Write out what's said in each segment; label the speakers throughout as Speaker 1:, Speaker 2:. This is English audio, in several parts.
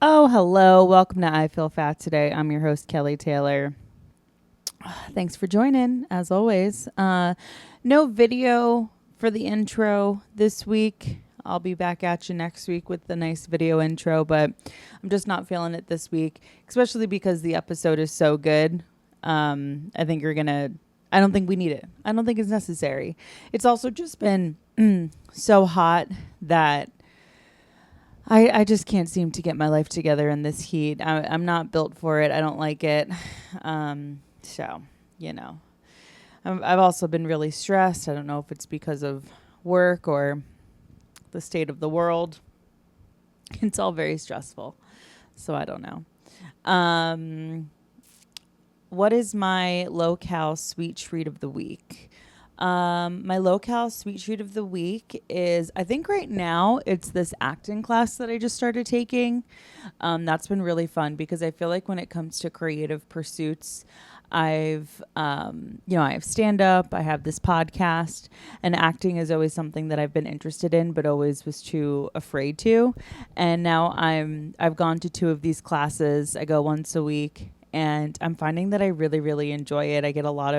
Speaker 1: Oh, hello. Welcome to I Feel Fat Today. I'm your host, Kelly Taylor. Thanks for joining, as always. No video for the intro this week. I'll be back at you next week with the nice video intro, but I'm just not feeling it this week, especially because the episode is so good. I think you're going to, I don't think we need it. I don't think it's necessary. It's also just been so hot that I just can't seem to get my life together in this heat. I'm not built for it. I don't like it. So, you know, I've also been really stressed. I don't know if it's because of work or the state of the world. It's all very stressful. So I don't know. What is my low-cal sweet treat of the week? My low-cal sweet treat of the week is, I think right now it's this acting class that I just started taking. That's been really fun because I feel like when it comes to creative pursuits, I have stand up, I have this podcast, and acting is always something that I've been interested in, but always was too afraid to. And now I've gone to 2 of these classes. I go once a week, and I'm finding that I really, really enjoy it. I get a lot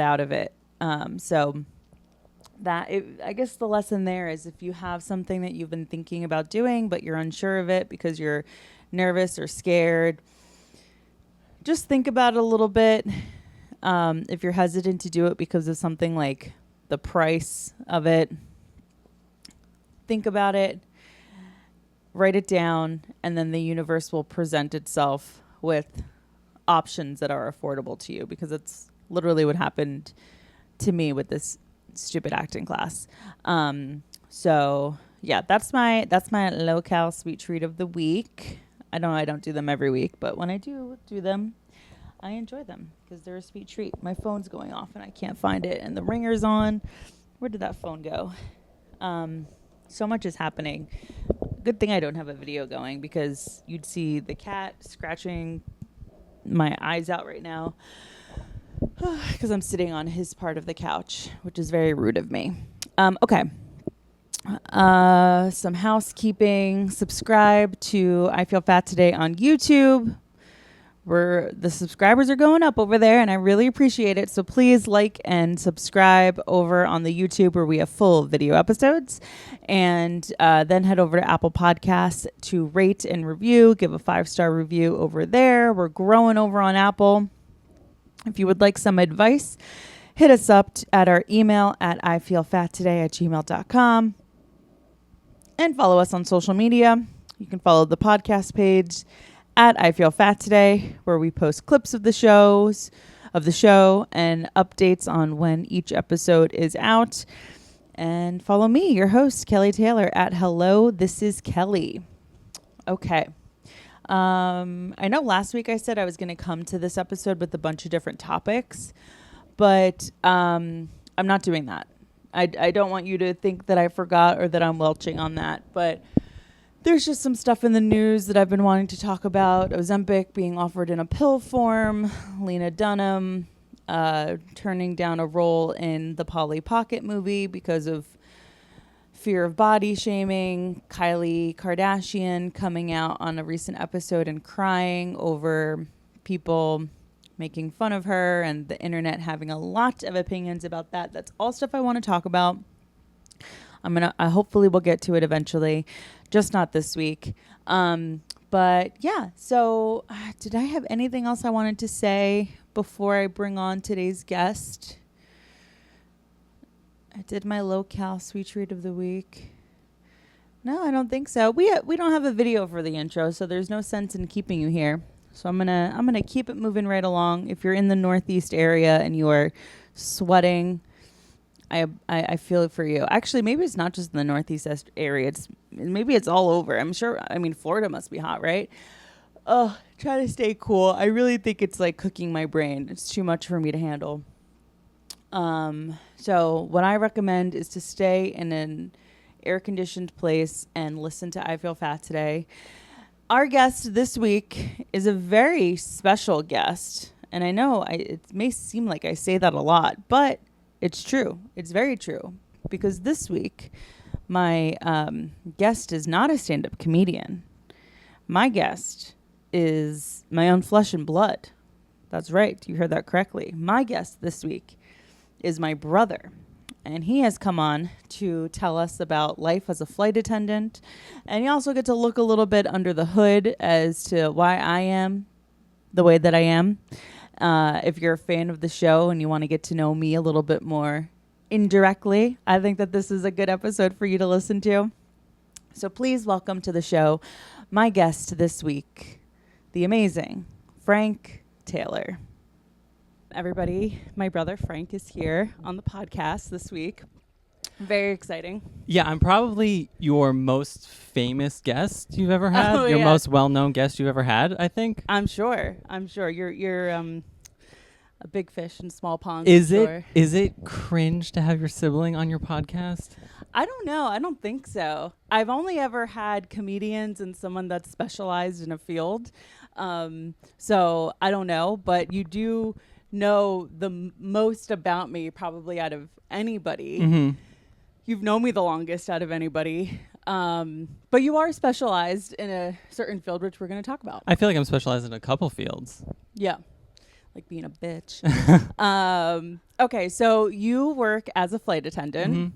Speaker 1: out of it. I guess the lesson there is if you have something that you've been thinking about doing, but you're unsure of it because you're nervous or scared, just think about it a little bit. If you're hesitant to do it because of something like the price of it, think about it, write it down, and then the universe will present itself with options that are affordable to you, because it's literally what happened to me with this stupid acting class. So yeah, that's my low cal sweet treat of the week. I don't do them every week, but when I do them, I enjoy them because they're a sweet treat. My phone's going off and I can't find it, and the ringer's on. Where did that phone go? So much is happening. Good thing I don't have a video going because you'd see the cat scratching my eyes out right now because I'm sitting on his part of the couch, which is very rude of me. Okay. Some housekeeping. Subscribe to I Feel Fat Today on YouTube. The subscribers are going up over there, and I really appreciate it. So please like and subscribe over on the YouTube, where we have full video episodes. And then head over to Apple Podcasts to rate and review. Give a 5-star review over there. We're growing over on Apple. If you would like some advice, hit us up at our email at ifeelfattoday@gmail.com. And follow us on social media. You can follow the podcast page at I Feel Fat Today, where we post clips of the show and updates on when each episode is out. And follow me, your host, Kelly Taylor, at Hello, This is Kelly. Okay. I know last week I said I was going to come to this episode with a bunch of different topics, but I'm not doing that. I don't want you to think that I forgot or that I'm welching on that, but there's just some stuff in the news that I've been wanting to talk about. Ozempic being offered in a pill form, Lena Dunham turning down a role in the Polly Pocket movie because of fear of body shaming, Kylie Kardashian coming out on a recent episode and crying over people making fun of her, and the internet having a lot of opinions about that. That's all stuff I want to talk about. I hopefully will get to it eventually, just not this week. But yeah, so did I have anything else I wanted to say before I bring on today's guest? I did my low-cal sweet treat of the week. No, I don't think so. We don't have a video for the intro, so there's no sense in keeping you here. So I'm gonna keep it moving right along. If you're in the Northeast area and you are sweating, I feel it for you. Actually, maybe it's not just in the Northeast area. Maybe it's all over. I'm sure. I mean, Florida must be hot, right? Oh, try to stay cool. I really think it's like cooking my brain. It's too much for me to handle. So what I recommend is to stay in an air-conditioned place and listen to I Feel Fat Today. Our guest this week is a very special guest. And I know it may seem like I say that a lot, but it's true. It's very true. Because this week, My guest is not a stand-up comedian. My guest is my own flesh and blood. That's right. You heard that correctly. My guest this week is my brother. And he has come on to tell us about life as a flight attendant. And you also get to look a little bit under the hood as to why I am the way that I am. If you're a fan of the show and you want to get to know me a little bit more indirectly, I think that this is a good episode for you to listen to. So please welcome to the show my guest this week, the amazing Frank Taylor. Everybody, my brother Frank is here on the podcast this week. Very exciting.
Speaker 2: Yeah, I'm probably your most famous guest you've ever had. Your most well-known guest you've ever had, I think.
Speaker 1: I'm sure. You're a big fish in small ponds.
Speaker 2: Is it cringe to have your sibling on your podcast?
Speaker 1: I don't know. I don't think so. I've only ever had comedians and someone that's specialized in a field. So I don't know, but you do know the most about me probably out of anybody.
Speaker 2: Mm-hmm.
Speaker 1: You've known me the longest out of anybody. But you are specialized in a certain field, which we're going to talk about.
Speaker 2: I feel like I'm specialized in a couple fields.
Speaker 1: Yeah. Like being a bitch. Okay, so you work as a flight attendant.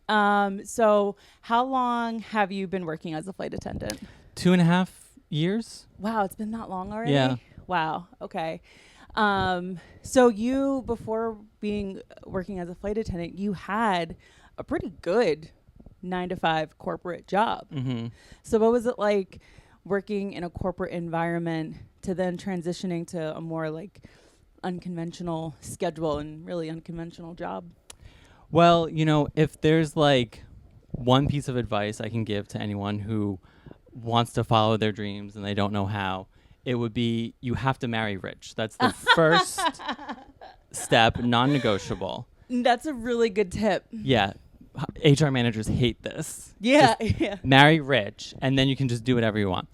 Speaker 2: Mm-hmm.
Speaker 1: So how long have you been working as a flight attendant?
Speaker 2: 2.5 years.
Speaker 1: Wow, it's been that long already?
Speaker 2: Yeah.
Speaker 1: Wow, okay. So you, before working as a flight attendant, you had a pretty good 9-to-5 corporate job.
Speaker 2: Mm-hmm.
Speaker 1: So what was it like working in a corporate environment to then transitioning to a more like unconventional schedule and really unconventional job?
Speaker 2: Well, if there's like one piece of advice I can give to anyone who wants to follow their dreams and they don't know how, it would be you have to marry rich. That's the first step, non-negotiable.
Speaker 1: That's a really good tip.
Speaker 2: Yeah. HR managers hate this.
Speaker 1: Yeah,
Speaker 2: just
Speaker 1: yeah.
Speaker 2: Marry rich, and then you can just do whatever you want.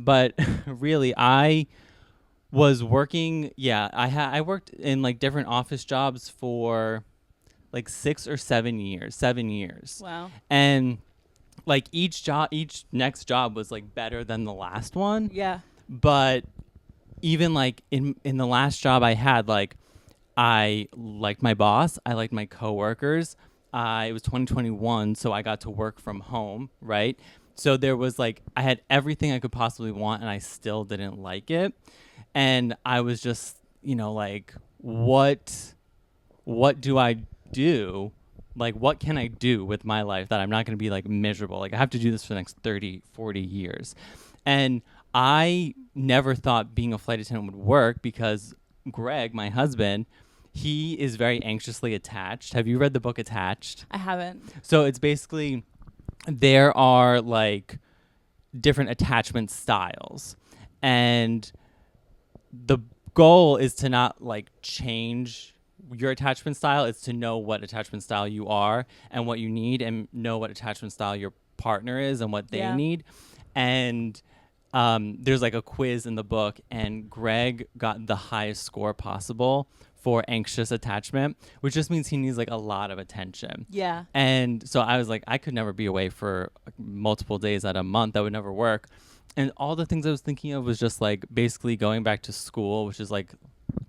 Speaker 2: But really, I was working. Yeah, I worked in like different office jobs for like 6 or 7 years. 7 years.
Speaker 1: Wow.
Speaker 2: And like each next job was like better than the last one.
Speaker 1: Yeah.
Speaker 2: But even like in the last job I had, like I liked my boss, I liked my coworkers. It was 2021, so I got to work from home, right? So there was like, I had everything I could possibly want, and I still didn't like it. And I was just, like, what do I do? Like, what can I do with my life that I'm not going to be like miserable? Like, I have to do this for the next 30, 40 years. And I never thought being a flight attendant would work because Greg, my husband, he is very anxiously attached. Have you read the book Attached?
Speaker 1: I haven't.
Speaker 2: So it's basically, there are like different attachment styles. And the goal is to not like change your attachment style. It's to know what attachment style you are and what you need, and know what attachment style your partner is and what they need. And there's like a quiz in the book, and Greg got the highest score possible for anxious attachment, which just means he needs like a lot of attention.
Speaker 1: Yeah.
Speaker 2: And so I was like, I could never be away for multiple days at a month. That would never work. And all the things I was thinking of was just like basically going back to school, which is like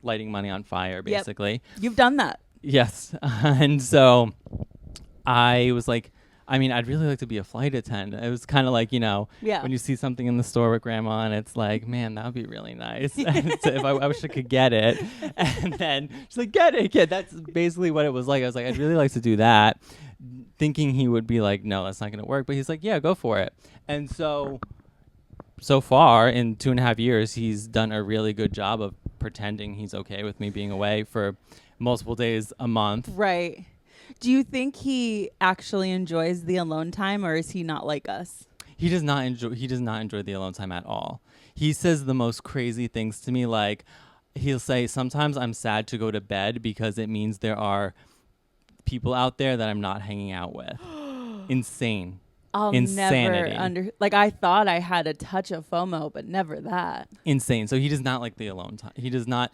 Speaker 2: lighting money on fire, basically.
Speaker 1: Yep. You've done that.
Speaker 2: Yes. And so I was like, I'd really like to be a flight attendant. It was kind of like, when you see something in the store with grandma and it's like, man, that would be really nice. And so if I wish I could get it. And then she's like, get it, kid. That's basically what it was like. I was like, I'd really like to do that. Thinking he would be like, no, that's not going to work. But he's like, yeah, go for it. And so far in 2.5 years, he's done a really good job of pretending he's okay with me being away for multiple days a month.
Speaker 1: Right. Do you think he actually enjoys the alone time, or is he not like us?
Speaker 2: He does not enjoy the alone time at all. He says the most crazy things to me, like he'll say, sometimes I'm sad to go to bed because it means there are people out there that I'm not hanging out with. Insane.
Speaker 1: I'll
Speaker 2: Insanity.
Speaker 1: never I thought I had a touch of FOMO, but never that.
Speaker 2: Insane. So he does not like the alone time. He does not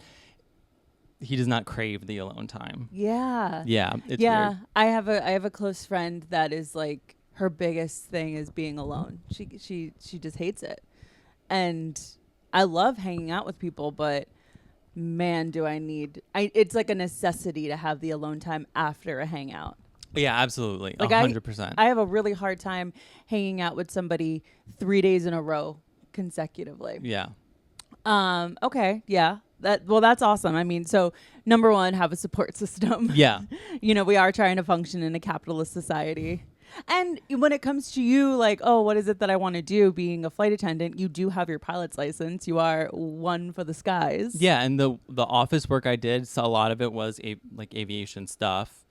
Speaker 2: crave the alone time.
Speaker 1: Yeah.
Speaker 2: Yeah. It's weird.
Speaker 1: I have a close friend that is like, her biggest thing is being alone. She just hates it. And I love hanging out with people, but man, do it's like a necessity to have the alone time after a hangout.
Speaker 2: Yeah, absolutely.
Speaker 1: Like
Speaker 2: 100%.
Speaker 1: I have a really hard time hanging out with somebody 3 days in a row consecutively.
Speaker 2: Yeah.
Speaker 1: Okay. Yeah. That's awesome. I mean, so number one, have a support system.
Speaker 2: Yeah.
Speaker 1: We are trying to function in a capitalist society. And when it comes to you, like, oh, what is it that I want to do? Being a flight attendant, you do have your pilot's license. You are one for the skies.
Speaker 2: Yeah, and the office work I did, so a lot of it was like aviation stuff.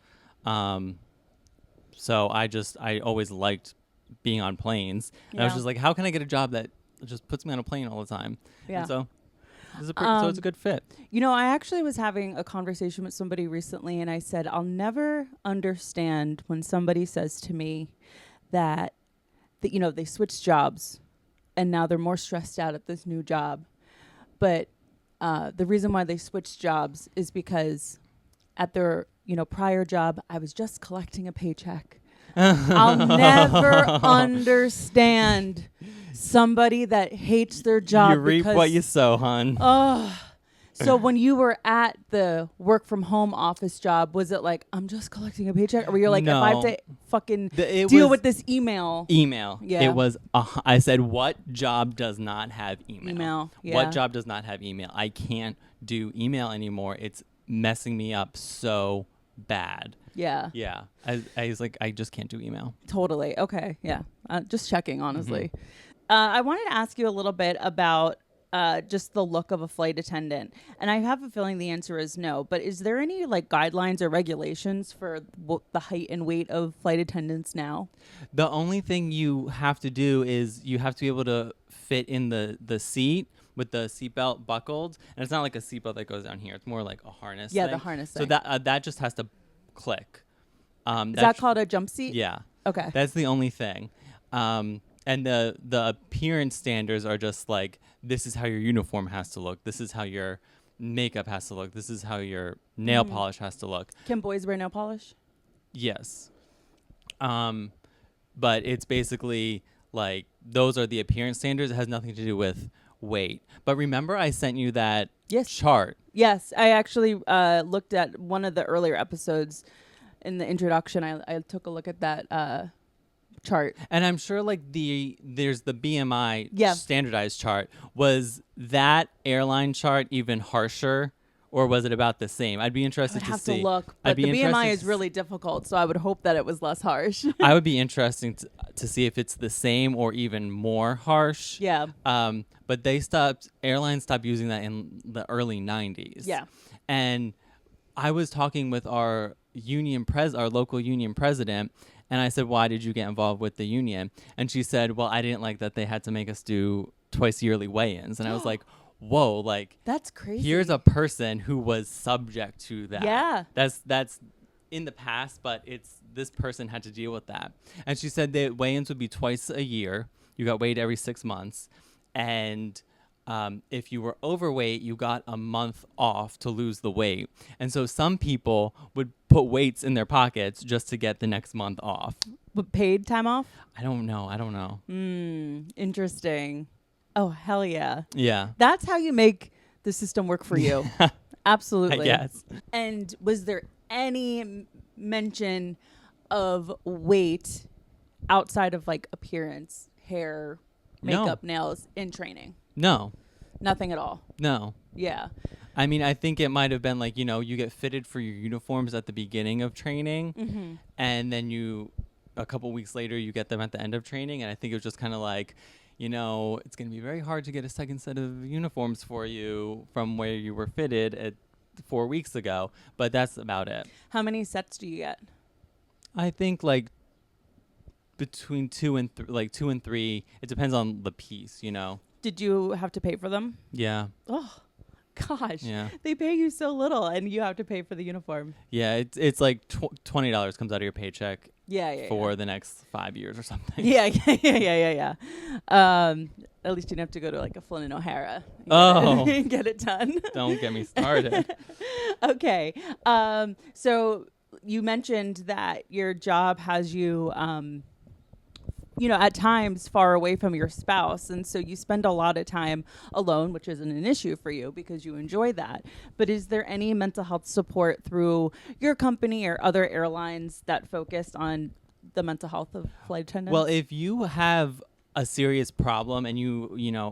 Speaker 2: So I always liked being on planes. And I was just like, how can I get a job that just puts me on a plane all the time?
Speaker 1: Yeah.
Speaker 2: And so it's a good fit.
Speaker 1: I actually was having a conversation with somebody recently, and I said, I'll never understand when somebody says to me that they switched jobs and now they're more stressed out at this new job. But the reason why they switched jobs is because at their prior job, I was just collecting a paycheck. I'll never understand somebody that hates their job.
Speaker 2: You reap what you sow, hon.
Speaker 1: Oh, so when you were at the work from home office job, was it like, I'm just collecting a paycheck? Or were you like,
Speaker 2: No.
Speaker 1: if I have to fucking deal with this email?
Speaker 2: Email.
Speaker 1: Yeah.
Speaker 2: It was, I said, what job does not have email?
Speaker 1: Yeah.
Speaker 2: What job does not have email? I can't do email anymore. It's messing me up so bad.
Speaker 1: Yeah.
Speaker 2: Yeah. I was like, I just can't do email.
Speaker 1: Totally. Okay. Yeah. Just checking, honestly. I wanted to ask you a little bit about just the look of a flight attendant. And I have a feeling the answer is no. But is there any like guidelines or regulations for the height and weight of flight attendants now?
Speaker 2: The only thing you have to do is you have to be able to fit in the seat with the seatbelt buckled. And it's not like a seatbelt that goes down here. It's more like a harness
Speaker 1: Yeah,
Speaker 2: thing.
Speaker 1: the harness
Speaker 2: So
Speaker 1: thing.
Speaker 2: that just has to click.
Speaker 1: Is that called a jump seat?
Speaker 2: Yeah.
Speaker 1: Okay.
Speaker 2: That's the only thing. And the appearance standards are just like, this is how your uniform has to look. This is how your makeup has to look. This is how your nail polish has to look.
Speaker 1: Can boys wear nail polish?
Speaker 2: Yes. But it's basically like, those are the appearance standards. It has nothing to do with weight. But remember I sent you that chart.
Speaker 1: Yes. I actually looked at one of the earlier episodes in the introduction. I took a look at that chart.
Speaker 2: And I'm sure like there's the BMI
Speaker 1: Yeah.
Speaker 2: standardized chart. Was that airline chart even harsher, or was it about the same? I'd be interested
Speaker 1: I would have
Speaker 2: see.
Speaker 1: to look,
Speaker 2: I'd
Speaker 1: but
Speaker 2: be
Speaker 1: the BMI
Speaker 2: interested
Speaker 1: is really difficult, so I would hope that it was less harsh.
Speaker 2: I would be interesting to see if it's the same or even more harsh.
Speaker 1: Yeah.
Speaker 2: But airlines stopped using that in the early 90s.
Speaker 1: Yeah.
Speaker 2: And I was talking with our local union president, and I said, why did you get involved with the union? And she said, well, I didn't like that they had to make us do twice yearly weigh-ins. And I was like, whoa, like,
Speaker 1: that's crazy.
Speaker 2: here's a person who was subject to that.
Speaker 1: Yeah.
Speaker 2: That's in the past, but this person had to deal with that. And she said that weigh-ins would be twice a year. You got weighed every 6 months. And if you were overweight, you got a month off to lose the weight. And so some people would put weights in their pockets just to get the next month off.
Speaker 1: But paid time off?
Speaker 2: I don't know.
Speaker 1: Interesting. Oh, hell yeah.
Speaker 2: Yeah.
Speaker 1: That's how you make the system work for you. Absolutely.
Speaker 2: I guess.
Speaker 1: And was there any mention of weight outside of like appearance, hair, makeup, nails in training?
Speaker 2: No.
Speaker 1: Nothing at all.
Speaker 2: No.
Speaker 1: Yeah.
Speaker 2: I mean, I think it might have been like, you get fitted for your uniforms at the beginning of training, and then a couple weeks later, you get them at the end of training. And I think it was just kind of like, it's going to be very hard to get a second set of uniforms for you from where you were fitted 4 weeks ago. But that's about it.
Speaker 1: How many sets do you get?
Speaker 2: I think like between 2 and 3. It depends on the piece,
Speaker 1: Did you have to pay for them?
Speaker 2: Yeah.
Speaker 1: Oh, gosh.
Speaker 2: Yeah.
Speaker 1: They pay you so little and you have to pay for the uniform.
Speaker 2: Yeah, it's like $20 comes out of your paycheck
Speaker 1: for
Speaker 2: the next 5 years or something.
Speaker 1: Yeah. At least you didn't have to go to like a Flynn and O'Hara. Get it done.
Speaker 2: Don't get me started.
Speaker 1: Okay. So you mentioned that your job has you at times far away from your spouse. And so you spend a lot of time alone, which isn't an issue for you because you enjoy that. But is there any mental health support through your company or other airlines that focus on the mental health of flight attendants?
Speaker 2: Well, if you have a serious problem and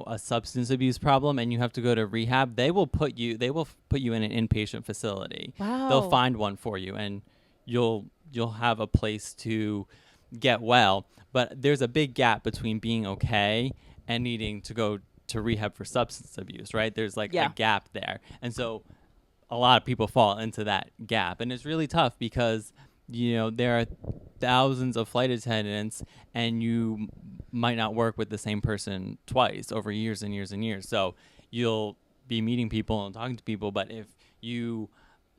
Speaker 2: a substance abuse problem and you have to go to rehab, they will put you in an inpatient facility.
Speaker 1: Wow.
Speaker 2: They'll find one for you and you'll have a place to get well. But there's a big gap between being okay and needing to go to rehab for substance abuse, right? There's like a gap there. And so a lot of people fall into that gap. And it's really tough because, there are thousands of flight attendants and you might not work with the same person twice over years and years and years. So you'll be meeting people and talking to people. But if you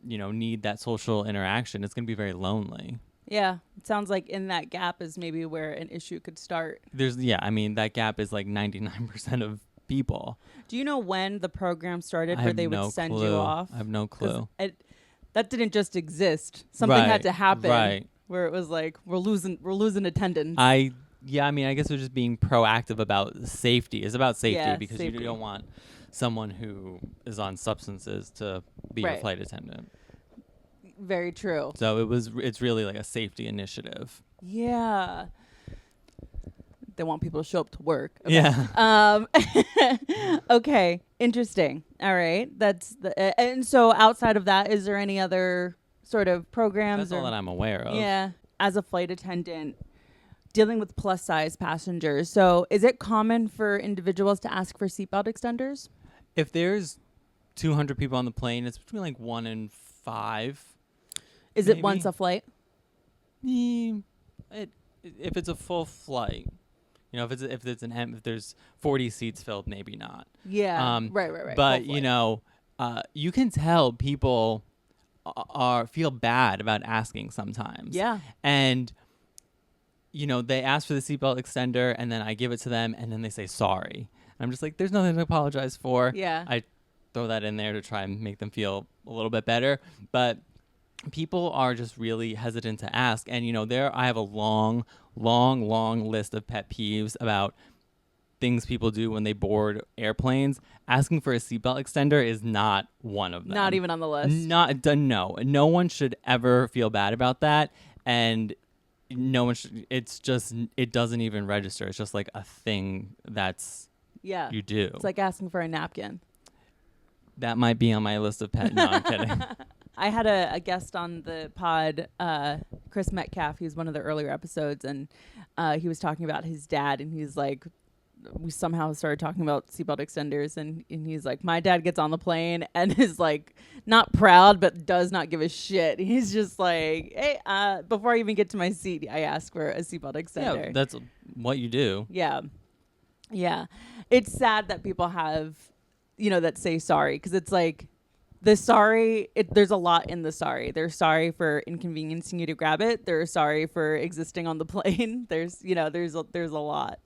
Speaker 2: need that social interaction, it's going to be very lonely.
Speaker 1: Yeah, it sounds like in that gap is maybe where an issue could start.
Speaker 2: That gap is like 99% of people.
Speaker 1: Do you know when the program started where they would send you off?
Speaker 2: I have no clue.
Speaker 1: That didn't just exist. Something had to happen.
Speaker 2: Right.
Speaker 1: Where it was like, we're losing attendance.
Speaker 2: I guess we're just being proactive about safety. It's about safety because
Speaker 1: safety.
Speaker 2: You don't want someone who is on substances to be a flight attendant.
Speaker 1: Very true.
Speaker 2: So it's really like a safety initiative.
Speaker 1: Yeah. They want people to show up to work. Okay.
Speaker 2: Yeah.
Speaker 1: Okay. Interesting. All right. And so outside of that, is there any other sort of programs?
Speaker 2: That's all that I'm aware of.
Speaker 1: Yeah. As a flight attendant, dealing with plus size passengers. So is it common for individuals to ask for seatbelt extenders?
Speaker 2: If there's 200 people on the plane, it's between like 1 and 5.
Speaker 1: Is it once a flight?
Speaker 2: If it's a full flight, if there's 40 seats filled, maybe not.
Speaker 1: Yeah. Right.
Speaker 2: But you can tell people feel bad about asking sometimes.
Speaker 1: Yeah.
Speaker 2: And they ask for the seatbelt extender, and then I give it to them, and then they say sorry. And I'm just like, there's nothing to apologize for.
Speaker 1: Yeah.
Speaker 2: I throw that in there to try and make them feel a little bit better, but people are just really hesitant to ask. And I have a long list of pet peeves about things people do when they board airplanes. Asking for a seatbelt extender is not one of them.
Speaker 1: Not even on the list.
Speaker 2: No one should ever feel bad about that, and no one should. It doesn't even register. It's just like a thing that's you do.
Speaker 1: It's like asking for a napkin.
Speaker 2: That might be on my list of pet. No, I'm kidding.
Speaker 1: I had a guest on the pod, Chris Metcalf. He was one of the earlier episodes, and he was talking about his dad, and he's like, we somehow started talking about seatbelt extenders, and he's like, my dad gets on the plane and is like not proud, but does not give a shit. He's just like, hey, before I even get to my seat, I ask for a seatbelt extender.
Speaker 2: Yeah, that's what you do.
Speaker 1: Yeah. It's sad that people have, that say sorry, because it's like, the sorry, there's a lot in the sorry. They're sorry for inconveniencing you to grab it. They're sorry for existing on the plane. There's a lot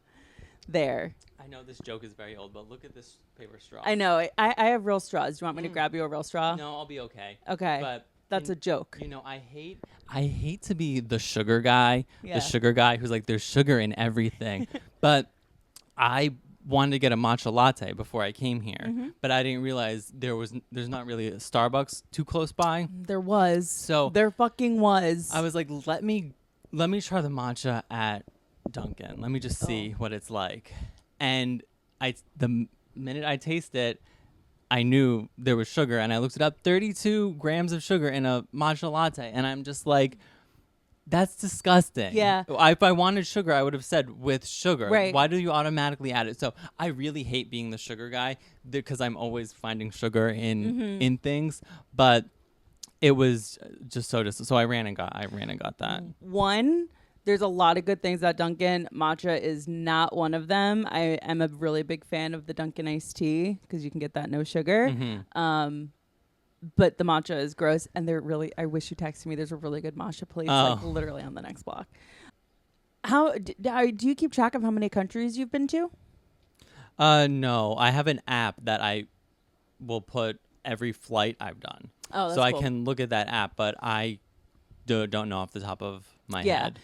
Speaker 1: there.
Speaker 2: I know this joke is very old, but look at this paper straw.
Speaker 1: I know. I have real straws. Do you want me to grab you a real straw?
Speaker 2: No, I'll be okay.
Speaker 1: Okay.
Speaker 2: But
Speaker 1: that's a joke.
Speaker 2: I hate to be the sugar guy. Yeah. The sugar guy who's like, there's sugar in everything. But I wanted to get a matcha latte before I came here, but I didn't realize there's not really a Starbucks too close by.
Speaker 1: There was.
Speaker 2: So
Speaker 1: there fucking was.
Speaker 2: I was like, let me try the matcha at Dunkin'. Let me just see what it's like. And the minute I tasted it, I knew there was sugar, and I looked it up. 32 grams of sugar in a matcha latte, and I'm just like, that's disgusting.
Speaker 1: Yeah.
Speaker 2: If I wanted sugar, I would have said with sugar.
Speaker 1: Right.
Speaker 2: Why do you automatically add it? So I really hate being the sugar guy because I'm always finding sugar in things. But it was just so I ran and got that.
Speaker 1: One, there's a lot of good things at Dunkin'. Matcha is not one of them. I am a really big fan of the Dunkin' iced tea because you can get that no sugar. But the matcha is gross, and I wish you texted me. There's a really good matcha place, like literally on the next block. How do you keep track of how many countries you've been to?
Speaker 2: No, I have an app that I will put every flight I've done.
Speaker 1: Oh, that's
Speaker 2: so I
Speaker 1: cool.
Speaker 2: can look at that app, but I don't know off the top of my head.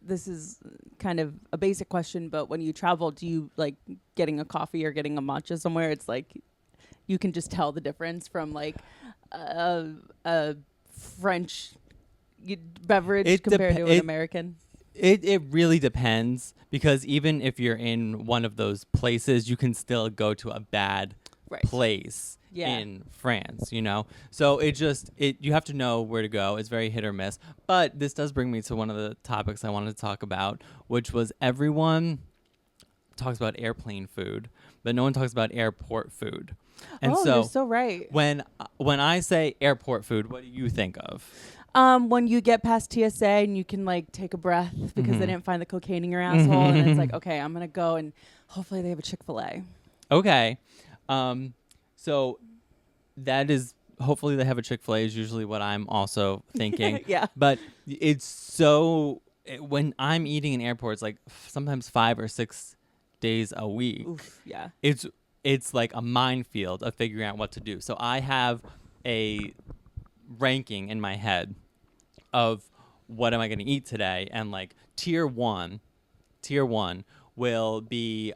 Speaker 1: this is kind of a basic question, but when you travel, do you like getting a coffee or getting a matcha somewhere? It's like you can just tell the difference from like a French beverage
Speaker 2: It
Speaker 1: compared to an
Speaker 2: it
Speaker 1: American.
Speaker 2: it really depends, because even if you're in one of those places, you can still go to a bad
Speaker 1: Right.
Speaker 2: place
Speaker 1: Yeah.
Speaker 2: in France, you know? So you have to know where to go. It's very hit or miss. But this does bring me to one of the topics I wanted to talk about, which was everyone talks about airplane food, but no one talks about airport food. And
Speaker 1: oh,
Speaker 2: so
Speaker 1: you're so right.
Speaker 2: when I say airport food, what do you think of?
Speaker 1: When you get past TSA and you can like take a breath because they
Speaker 2: Mhm.
Speaker 1: didn't find the cocaine in your asshole, and it's like, okay, I'm gonna go and hopefully they have a Chick-fil-A.
Speaker 2: Okay. So that is, hopefully they have a Chick-fil-A is usually what I'm also thinking.
Speaker 1: Yeah.
Speaker 2: But it's so, when I'm eating in airports, like sometimes 5 or 6 days a week,
Speaker 1: Oof. Yeah.
Speaker 2: it's like a minefield of figuring out what to do. So I have a ranking in my head of what am I going to eat today, and like tier one will be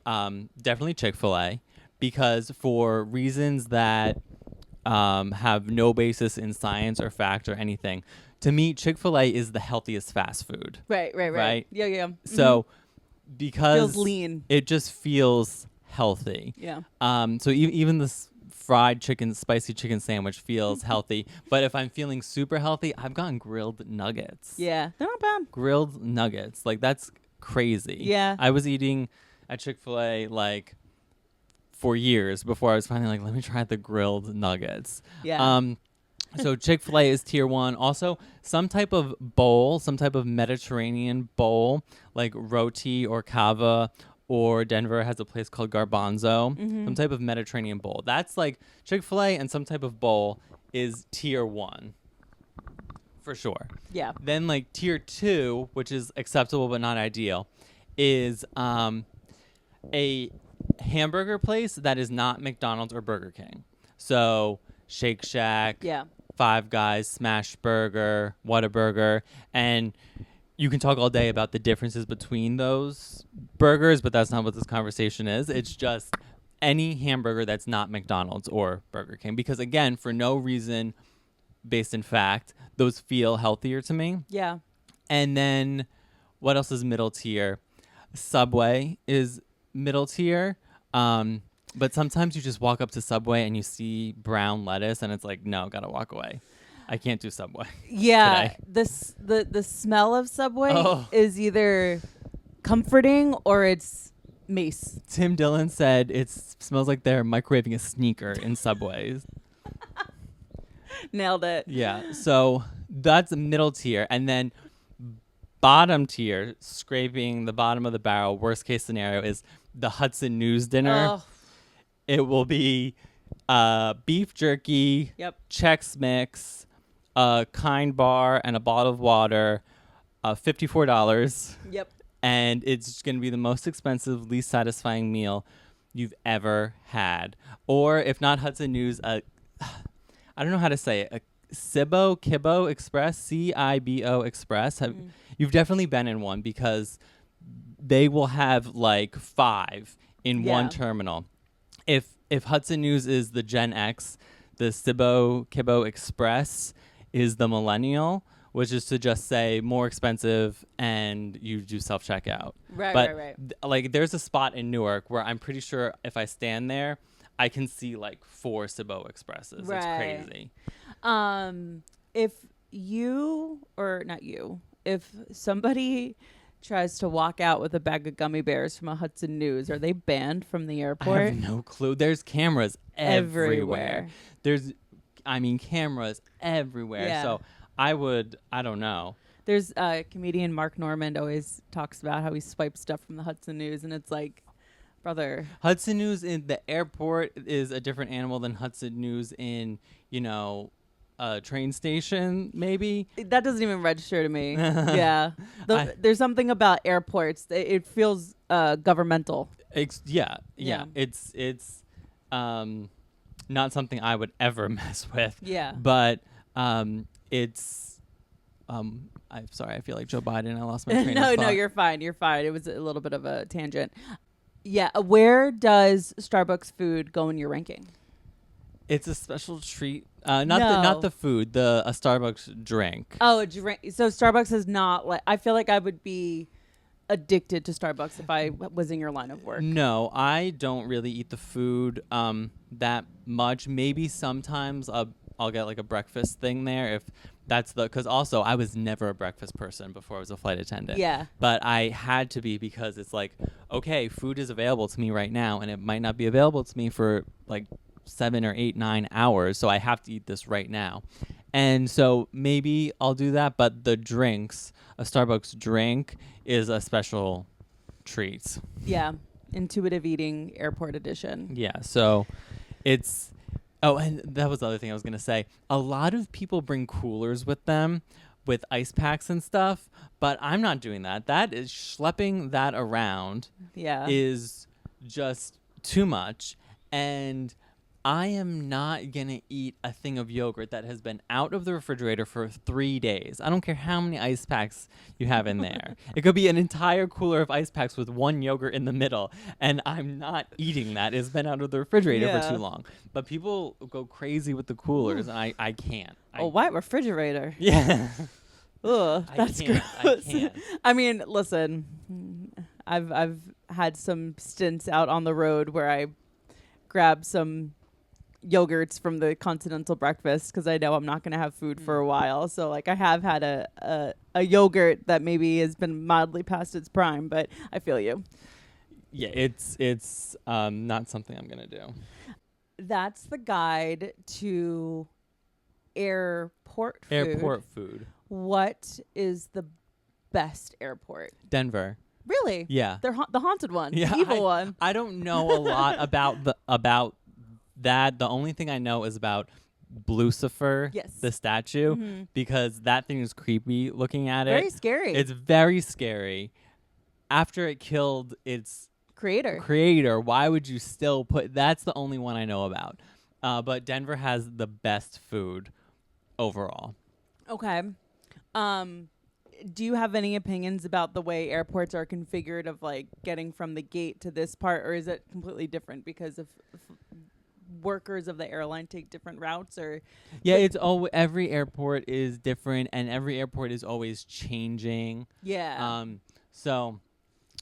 Speaker 2: definitely Chick-fil-A, because for reasons that have no basis in science or fact or anything, to me Chick-fil-A is the healthiest fast food.
Speaker 1: Right.
Speaker 2: Right?
Speaker 1: Yeah. Yeah.
Speaker 2: So because
Speaker 1: Feels lean.
Speaker 2: it just feels healthy.
Speaker 1: Yeah.
Speaker 2: So even this fried chicken, spicy chicken sandwich feels healthy. But if I'm feeling super healthy, I've gotten grilled nuggets.
Speaker 1: Yeah. They're not bad.
Speaker 2: Grilled nuggets. Like, that's crazy.
Speaker 1: Yeah.
Speaker 2: I was eating at Chick-fil-A like for years before I was finally like, let me try the grilled nuggets.
Speaker 1: Yeah.
Speaker 2: So Chick-fil-A is tier one. Also, some type of bowl, some type of Mediterranean bowl, like roti or cava, or Denver has a place called Garbanzo, some type of Mediterranean bowl. That's like Chick-fil-A, and some type of bowl is tier one, for sure.
Speaker 1: Yeah.
Speaker 2: Then like tier two, which is acceptable but not ideal, is a hamburger place that is not McDonald's or Burger King. So Shake Shack,
Speaker 1: Yeah.
Speaker 2: Five Guys, Smash Burger, Whataburger, and you can talk all day about the differences between those burgers, but that's not what this conversation is. It's just any hamburger that's not McDonald's or Burger King, because again, for no reason based in fact, those feel healthier to me.
Speaker 1: Yeah.
Speaker 2: And then what else is middle tier? Subway is middle tier. But sometimes you just walk up to Subway and you see brown lettuce and it's like, no, gotta walk away. I can't do Subway.
Speaker 1: Yeah.
Speaker 2: Today.
Speaker 1: The smell of Subway
Speaker 2: Oh.
Speaker 1: is either comforting or it's mace.
Speaker 2: Tim Dillon said it smells like they're microwaving a sneaker in Subways.
Speaker 1: Nailed it.
Speaker 2: Yeah. So that's middle tier. And then bottom tier, scraping the bottom of the barrel, worst case scenario, is the Hudson News dinner.
Speaker 1: Oh,
Speaker 2: It will be beef jerky,
Speaker 1: yep.
Speaker 2: Chex Mix, a Kind bar, and a bottle of water, $54.
Speaker 1: Yep.
Speaker 2: And it's going to be the most expensive, least satisfying meal you've ever had. Or if not Hudson News, I don't know how to say it, a Cibo Express, CIBO Express. You've definitely been in one, because they will have like 5 in one
Speaker 1: Yeah.
Speaker 2: terminal. If Hudson News is the Gen X, the Cibo Express is the millennial, which is to just say more expensive and you do self-checkout.
Speaker 1: Right,
Speaker 2: But
Speaker 1: right.
Speaker 2: like there's a spot in Newark where I'm pretty sure if I stand there, I can see like 4 Cibo Expresses.
Speaker 1: Right.
Speaker 2: It's crazy.
Speaker 1: If you, or not you, if somebody tries to walk out with a bag of gummy bears from a Hudson News, are they banned from the
Speaker 2: I
Speaker 1: airport?
Speaker 2: have no clue. There's cameras everywhere. There's cameras everywhere.
Speaker 1: Yeah.
Speaker 2: So I don't know.
Speaker 1: There's comedian Mark Normand always talks about how he swipes stuff from the Hudson News, and it's like, brother.
Speaker 2: Hudson News in the airport is a different animal than Hudson News in, a train station, maybe.
Speaker 1: That doesn't even register to me. Yeah. There's something about airports. It feels governmental.
Speaker 2: Yeah.
Speaker 1: Yeah.
Speaker 2: It's not something I would ever mess with.
Speaker 1: Yeah.
Speaker 2: But it's I'm sorry. I feel like Joe Biden. I lost my train of
Speaker 1: No,
Speaker 2: thought.
Speaker 1: no, you're fine. You're fine. It was a little bit of a tangent. Yeah. Where does Starbucks food go in your ranking?
Speaker 2: It's a special treat. Not
Speaker 1: No.
Speaker 2: the food. A Starbucks drink.
Speaker 1: Oh, a drink. So Starbucks is not like. I feel like I would be addicted to Starbucks if I was in your line of work.
Speaker 2: No, I don't really eat the food that much. Maybe sometimes I'll get like a breakfast thing there if that's because also I was never a breakfast person before I was a flight attendant.
Speaker 1: Yeah.
Speaker 2: But I had to be because it's like, okay, food is available to me right now and it might not be available to me for like 7 or 8, 9 hours. So I have to eat this right now. And so maybe I'll do that. But the drinks, a Starbucks drink is a special treat.
Speaker 1: Yeah. Intuitive eating airport edition.
Speaker 2: Yeah. So it's, oh, and that was the other thing I was going to say. A lot of people bring coolers with them with ice packs and stuff, but I'm not doing that. That is schlepping that around
Speaker 1: Yeah.
Speaker 2: is just too much. And I am not going to eat a thing of yogurt that has been out of the refrigerator for 3 days. I don't care how many ice packs you have in there. It could be an entire cooler of ice packs with one yogurt in the middle, and I'm not eating that. It's been out of the refrigerator for too long. But people go crazy with the coolers, and I can't.
Speaker 1: A white refrigerator.
Speaker 2: Yeah.
Speaker 1: Ugh, that's gross.
Speaker 2: I can't.
Speaker 1: I mean, listen, I've had some stints out on the road where I grab some yogurts from the continental breakfast because I know I'm not going to have food for a while. So like I have had a yogurt that maybe has been mildly past its prime, but I feel you.
Speaker 2: Yeah, it's not something I'm going to do.
Speaker 1: That's the guide to airport food.
Speaker 2: Airport food.
Speaker 1: What is the best airport?
Speaker 2: Denver.
Speaker 1: Really?
Speaker 2: Yeah.
Speaker 1: They're the haunted one,
Speaker 2: Yeah,
Speaker 1: the evil one.
Speaker 2: I don't know a lot about that. The only thing I know is about Lucifer,
Speaker 1: Yes.
Speaker 2: the statue,
Speaker 1: Mm-hmm.
Speaker 2: because that thing is creepy looking at
Speaker 1: Very
Speaker 2: it.
Speaker 1: scary.
Speaker 2: It's very scary. After it killed its
Speaker 1: creator,
Speaker 2: why would you still put? That's the only one I know about. But Denver has the best food overall.
Speaker 1: Okay. Do you have any opinions about the way airports are configured of like getting from the gate to this part, or is it completely different because of workers of the airline take different routes? Or
Speaker 2: Yeah, every airport is different, and every airport is always changing.
Speaker 1: yeah.
Speaker 2: So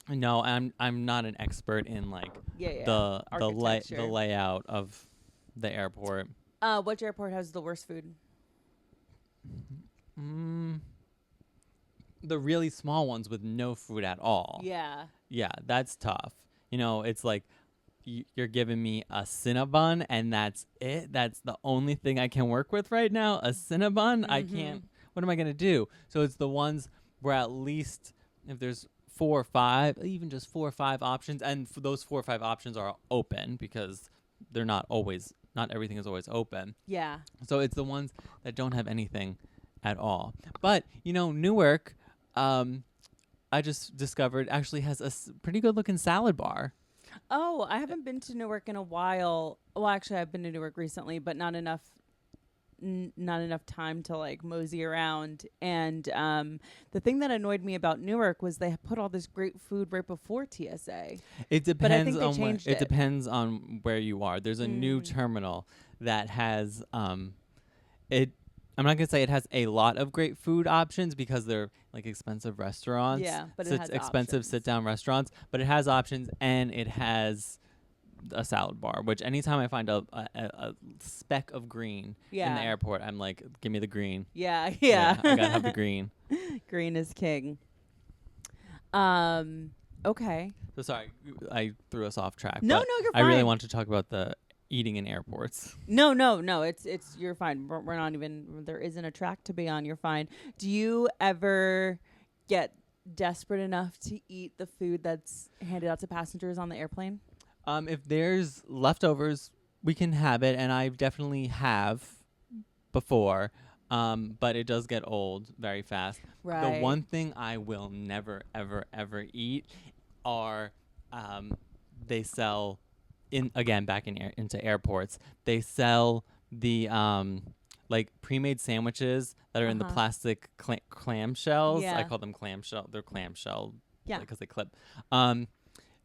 Speaker 2: no, I'm not an expert in like the
Speaker 1: Architecture.
Speaker 2: layout of the airport.
Speaker 1: Which airport has the worst food?
Speaker 2: The really small ones with no food at all.
Speaker 1: Yeah.
Speaker 2: Yeah, that's tough. You know, it's like you're giving me a Cinnabon and that's it. That's the only thing I can work with right now. A Cinnabon. I can't. What am I gonna do? So it's the ones where at least if there's 4 or 5, even just 4 or 5 options, and for those 4 or 5 options are open because they're not everything is always open.
Speaker 1: Yeah.
Speaker 2: So it's the ones that don't have anything at all. But, Newark, I just discovered actually has a pretty good looking salad bar.
Speaker 1: Oh, I haven't been to Newark in a while. Well, actually, I've been to Newark recently, but not enough time to like mosey around. And the thing that annoyed me about Newark was they put all this great food right before TSA.
Speaker 2: It depends
Speaker 1: But I think they
Speaker 2: on
Speaker 1: changed
Speaker 2: it
Speaker 1: it.
Speaker 2: depends on where you are. There's a new terminal that has it. I'm not gonna say it has a lot of great food options because they're like expensive restaurants.
Speaker 1: Yeah, but
Speaker 2: so
Speaker 1: it has
Speaker 2: it's expensive
Speaker 1: options.
Speaker 2: sit-down restaurants, but it has options and it has a salad bar. Which anytime I find a speck of green in
Speaker 1: Yeah.
Speaker 2: the airport, I'm like, give me the green.
Speaker 1: Yeah.
Speaker 2: I
Speaker 1: Yeah.
Speaker 2: gotta have the green.
Speaker 1: Green is king. Okay.
Speaker 2: So sorry, I threw us off track.
Speaker 1: No,
Speaker 2: but
Speaker 1: no, you're
Speaker 2: I really
Speaker 1: fine.
Speaker 2: want to talk about the eating in airports.
Speaker 1: No. It's you're fine. We're not even. There isn't a track to be on. You're fine. Do you ever get desperate enough to eat the food that's handed out to passengers on the airplane?
Speaker 2: If there's leftovers, we can have it, and I definitely have before. But it does get old very fast.
Speaker 1: Right.
Speaker 2: The one thing I will never, ever, ever eat are they sell into airports. They sell the like pre-made sandwiches that are in the
Speaker 1: Uh-huh.
Speaker 2: plastic clamshells.
Speaker 1: Yeah.
Speaker 2: I call them clamshell. They're clamshell.
Speaker 1: Yeah.
Speaker 2: Because they clip.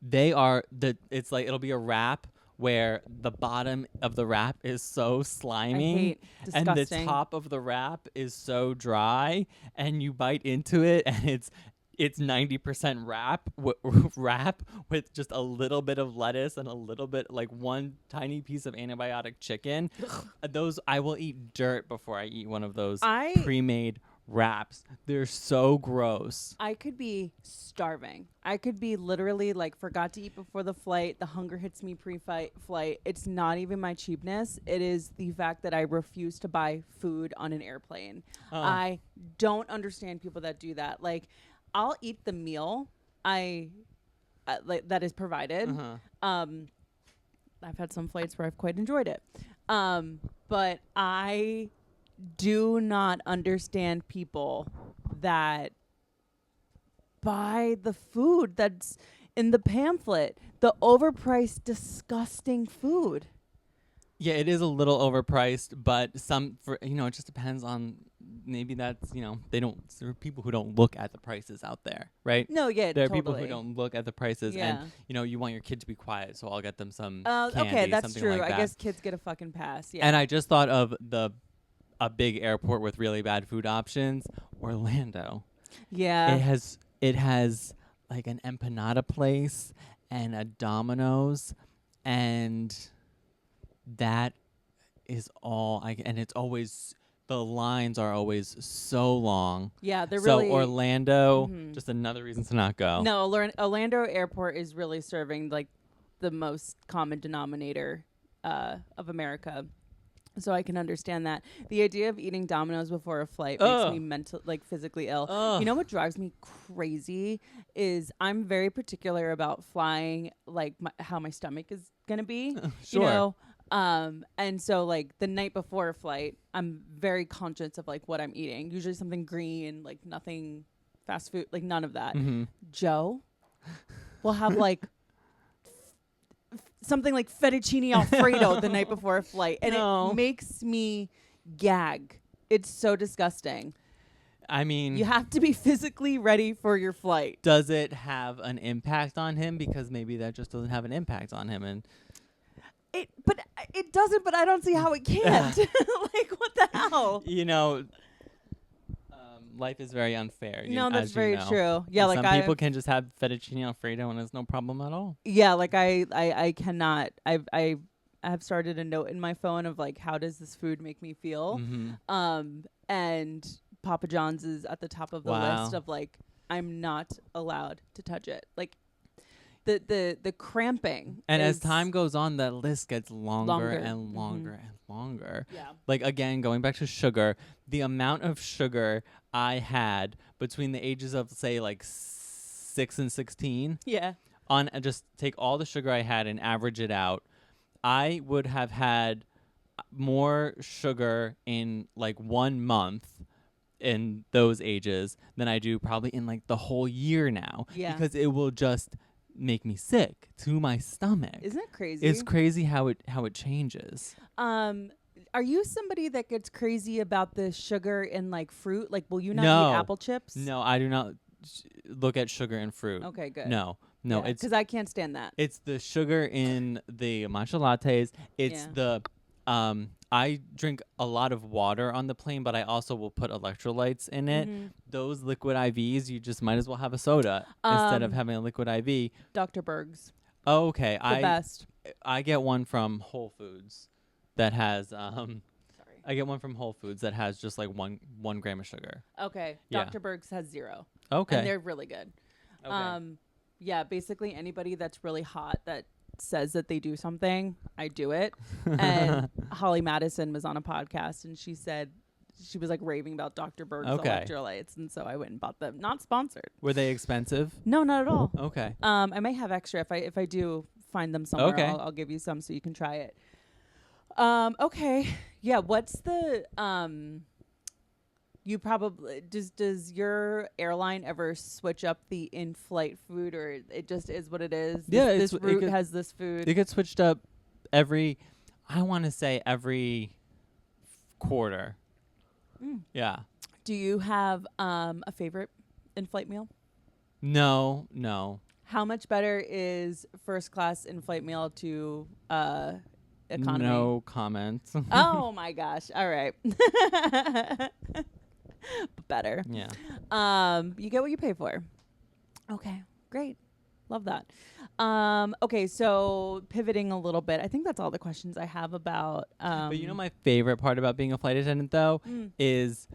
Speaker 2: They are it's like it'll be a wrap where the bottom of the wrap is so slimy
Speaker 1: hate
Speaker 2: and the
Speaker 1: disgusting.
Speaker 2: top of the wrap is so dry, and you bite into it and it's 90% wrap with just a little bit of lettuce and a little bit, like one tiny piece of antibiotic chicken. Those, I will eat dirt before I eat one of those pre-made wraps. They're so gross.
Speaker 1: I could be starving. I could be literally like forgot to eat before the flight. The hunger hits me pre-flight. It's not even my cheapness. It is the fact that I refuse to buy food on an airplane. I don't understand people that do that. Like, I'll eat the meal like that is provided. I've had some flights where I've quite enjoyed it. But I do not understand people that buy the food that's in the pamphlet, the overpriced, disgusting food.
Speaker 2: Yeah, it is a little overpriced, but it just depends on, maybe that's, there are people who don't look at the prices out there, right?
Speaker 1: No, yeah,
Speaker 2: there are
Speaker 1: totally.
Speaker 2: people who don't look at the prices,
Speaker 1: Yeah.
Speaker 2: and you want your kid to be quiet, so I'll get them some candy,
Speaker 1: okay, that's
Speaker 2: something
Speaker 1: true.
Speaker 2: like
Speaker 1: I
Speaker 2: that.
Speaker 1: guess kids get a fucking pass. Yeah.
Speaker 2: And I just thought of a big airport with really bad food options, Orlando.
Speaker 1: Yeah.
Speaker 2: It has like an empanada place and a Domino's, and that is all and it's always, the lines are always so long.
Speaker 1: Yeah, they're
Speaker 2: so
Speaker 1: really
Speaker 2: Orlando, just another reason to not go.
Speaker 1: No, Orlando Airport is really serving like the most common denominator of America. So I can understand that. The idea of eating Domino's before a flight makes me physically ill. You know what drives me crazy is I'm very particular about flying, like how my stomach is going to be.
Speaker 2: Sure.
Speaker 1: You know? And so like the night before a flight, I'm very conscious of like what I'm eating. Usually something green, like nothing fast food, like none of that. Joe will have like something like fettuccine alfredo the night before a flight, and it makes me gag. It's so disgusting.
Speaker 2: I mean,
Speaker 1: You have to be physically ready for your flight.
Speaker 2: does it have an impact on him? Because maybe that just doesn't have an impact on him, and
Speaker 1: But it doesn't. But I don't see how it can't. Like, what the hell?
Speaker 2: life is very unfair.
Speaker 1: No, that's
Speaker 2: as
Speaker 1: very
Speaker 2: you know.
Speaker 1: true. Yeah,
Speaker 2: And
Speaker 1: like
Speaker 2: some people can just have fettuccine alfredo and it's no problem at all.
Speaker 1: Yeah, like I cannot. I have started a note in my phone of like, how does this food make me feel? And Papa John's is at the top of the list of like, I'm not allowed to touch it. Like the cramping.
Speaker 2: And as time goes on, that list gets longer and longer and longer.
Speaker 1: Yeah.
Speaker 2: Like, again, going back to sugar, the amount of sugar I had between the ages of, say, like 6 and 16.
Speaker 1: Yeah.
Speaker 2: On just take all the sugar I had and average it out, I would have had more sugar in like 1 month in those ages than I do probably in like the whole year now.
Speaker 1: Yeah.
Speaker 2: Because it will just make me sick to my stomach.
Speaker 1: Isn't it crazy?
Speaker 2: It's crazy how it changes.
Speaker 1: Are you somebody that gets crazy about the sugar in like fruit? Like, will you not
Speaker 2: No.
Speaker 1: eat apple chips?
Speaker 2: No, I do not look at sugar in fruit.
Speaker 1: Okay, good.
Speaker 2: No, it's
Speaker 1: because I can't stand that.
Speaker 2: It's the sugar in the matcha lattes. It's the I drink a lot of water on the plane, but I also will put electrolytes in it. Those liquid IVs, you just might as well have a soda instead of having a liquid IV.
Speaker 1: Dr. Berg's.
Speaker 2: Oh, okay.
Speaker 1: The best.
Speaker 2: I get one from Whole Foods that has I get one from Whole Foods that has just like one gram of sugar.
Speaker 1: Okay.
Speaker 2: Yeah.
Speaker 1: Dr. Berg's has 0.
Speaker 2: Okay.
Speaker 1: And they're really good.
Speaker 2: Okay.
Speaker 1: Yeah, basically anybody that's really hot that says that they do something, I do it. And Holly Madison was on a podcast and she said she was like raving about Dr. Berg's electrolytes, and so I went and bought them. Not sponsored.
Speaker 2: Were they expensive?
Speaker 1: No, not at all.
Speaker 2: Okay.
Speaker 1: I may have extra if I do find them somewhere.
Speaker 2: Okay.
Speaker 1: I'll give you some so you can try it. Okay. Yeah. What's the you probably does your airline ever switch up the in-flight food, or it just is what it is?
Speaker 2: Yeah,
Speaker 1: this route has this food.
Speaker 2: It gets switched up every quarter. Yeah.
Speaker 1: Do you have a favorite in-flight meal?
Speaker 2: No.
Speaker 1: How much better is first class in-flight meal to economy?
Speaker 2: No comments.
Speaker 1: Oh my gosh. All right. Better.
Speaker 2: Yeah.
Speaker 1: You get what you pay for. Okay. Great. Love that. Okay, so pivoting a little bit, I think that's all the questions I have about.
Speaker 2: But you know, my favorite part about being a flight attendant, though, is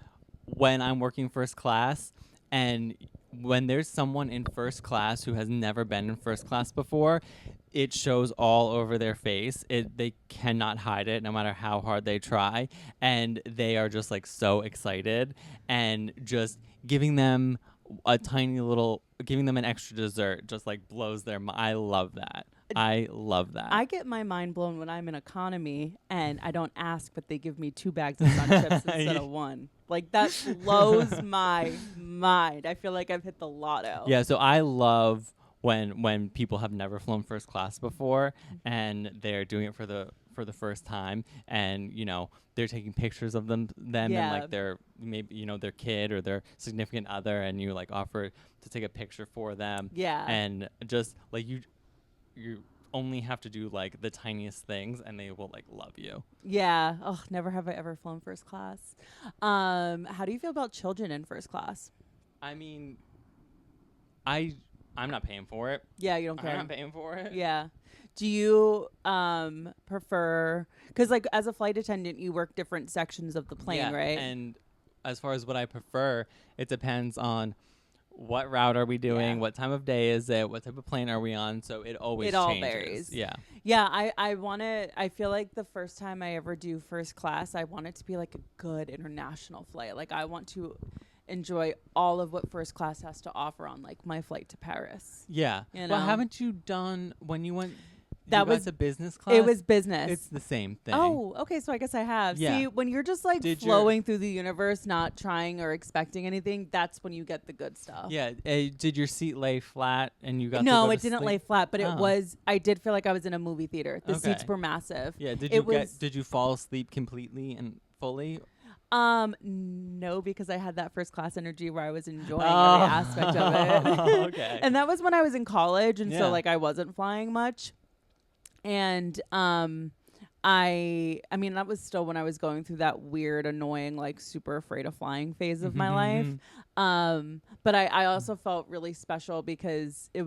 Speaker 2: when I'm working first class and when there's someone in first class who has never been in first class before, it shows all over their face. They cannot hide it no matter how hard they try. And they are just like so excited, and just giving them giving them an extra dessert just like blows their mind. I love that.
Speaker 1: I get my mind blown when I'm in economy and I don't ask, but they give me 2 bags of sun chips instead of 1. Like, that blows my mind. I feel like I've hit the lotto.
Speaker 2: Yeah, so I love when people have never flown first class before and they're doing it for the first time, and you know they're taking pictures of them
Speaker 1: Yeah.
Speaker 2: and like their maybe their kid or their significant other, and you like offer to take a picture for them.
Speaker 1: Yeah.
Speaker 2: And just like you only have to do like the tiniest things and they will like love you.
Speaker 1: Yeah. Oh, never have I ever flown first class. How do you feel about children in first class?
Speaker 2: I mean, I'm not paying for it.
Speaker 1: Yeah, you don't care.
Speaker 2: I'm not paying for it.
Speaker 1: Yeah. Do you prefer, because like as a flight attendant, you work different sections of the plane,
Speaker 2: Yeah,
Speaker 1: right?
Speaker 2: And as far as what I prefer, it depends on what route are we doing,
Speaker 1: Yeah.
Speaker 2: what time of day is it, what type of plane are we on. So it always
Speaker 1: It all
Speaker 2: changes.
Speaker 1: varies.
Speaker 2: Yeah.
Speaker 1: Yeah, I feel like the first time I ever do first class, I want it to be like a good international flight. Like, I want to enjoy all of what first class has to offer on like my flight to Paris.
Speaker 2: Yeah.
Speaker 1: You
Speaker 2: Well,
Speaker 1: know?
Speaker 2: haven't you done when you went?
Speaker 1: That
Speaker 2: you got
Speaker 1: was-
Speaker 2: to business class.
Speaker 1: It was business.
Speaker 2: It's the same thing.
Speaker 1: Oh, okay. So I guess I have.
Speaker 2: Yeah.
Speaker 1: See, when you're just like
Speaker 2: Did your-
Speaker 1: flowing through the universe, not trying or expecting anything, that's when you get the good stuff.
Speaker 2: Yeah. Did your seat lay flat and you got? to
Speaker 1: No,
Speaker 2: go
Speaker 1: it
Speaker 2: to
Speaker 1: didn't
Speaker 2: sleep?
Speaker 1: lay flat, but
Speaker 2: Oh.
Speaker 1: it was. I did feel like I was in a movie theater. The
Speaker 2: Okay.
Speaker 1: seats were massive.
Speaker 2: Yeah. Did
Speaker 1: It
Speaker 2: you
Speaker 1: was-
Speaker 2: Did you fall asleep completely and fully?
Speaker 1: No, because I had that first class energy where I was enjoying
Speaker 2: Oh.
Speaker 1: every aspect of it.
Speaker 2: Okay.
Speaker 1: And that was when I was in college, and
Speaker 2: Yeah.
Speaker 1: so like I wasn't flying much. And I mean that was still when I was going through that weird, annoying, like super afraid of flying phase of my life. But I also felt really special because I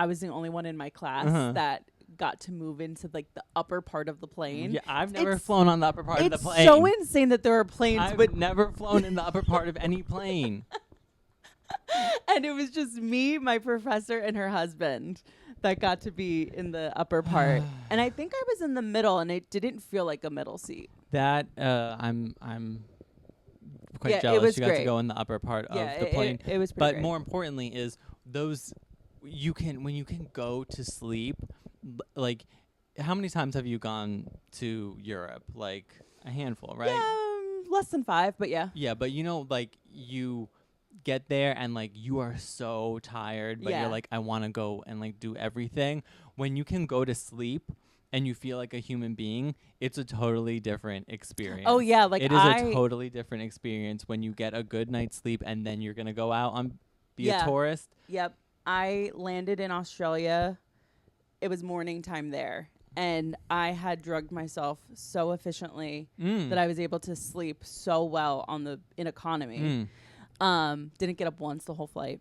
Speaker 1: was the only one in my class that got to move into like the upper part of the plane.
Speaker 2: Yeah, I've never
Speaker 1: It's-
Speaker 2: flown on the upper part of the
Speaker 1: It's
Speaker 2: plane.
Speaker 1: so insane that there are planes,
Speaker 2: I've
Speaker 1: but
Speaker 2: never flown in the upper part of any plane.
Speaker 1: and it was just me, my professor, and her husband that got to be in the upper part. And I think I was in the middle, and it didn't feel like a middle seat.
Speaker 2: That I'm quite
Speaker 1: Yeah, it
Speaker 2: jealous.
Speaker 1: was
Speaker 2: You got to
Speaker 1: great.
Speaker 2: go in the upper part
Speaker 1: Yeah,
Speaker 2: of the plane.
Speaker 1: it was pretty
Speaker 2: But
Speaker 1: great.
Speaker 2: more importantly is those when you can go to sleep. Like, how many times have you gone to Europe? Like a handful, right?
Speaker 1: Yeah, less than 5, but yeah.
Speaker 2: Yeah, but like you get there and like you are so tired, but
Speaker 1: Yeah.
Speaker 2: you're like, I want to go and like do everything. When you can go to sleep and you feel like a human being, it's a totally different experience.
Speaker 1: Oh, yeah, like
Speaker 2: it is a totally different experience when you get a good night's sleep and then you're gonna go out and be
Speaker 1: Yeah.
Speaker 2: a tourist.
Speaker 1: Yep. I landed in Australia. It was morning time there. And I had drugged myself so efficiently that I was able to sleep so well in economy. Didn't get up once the whole flight.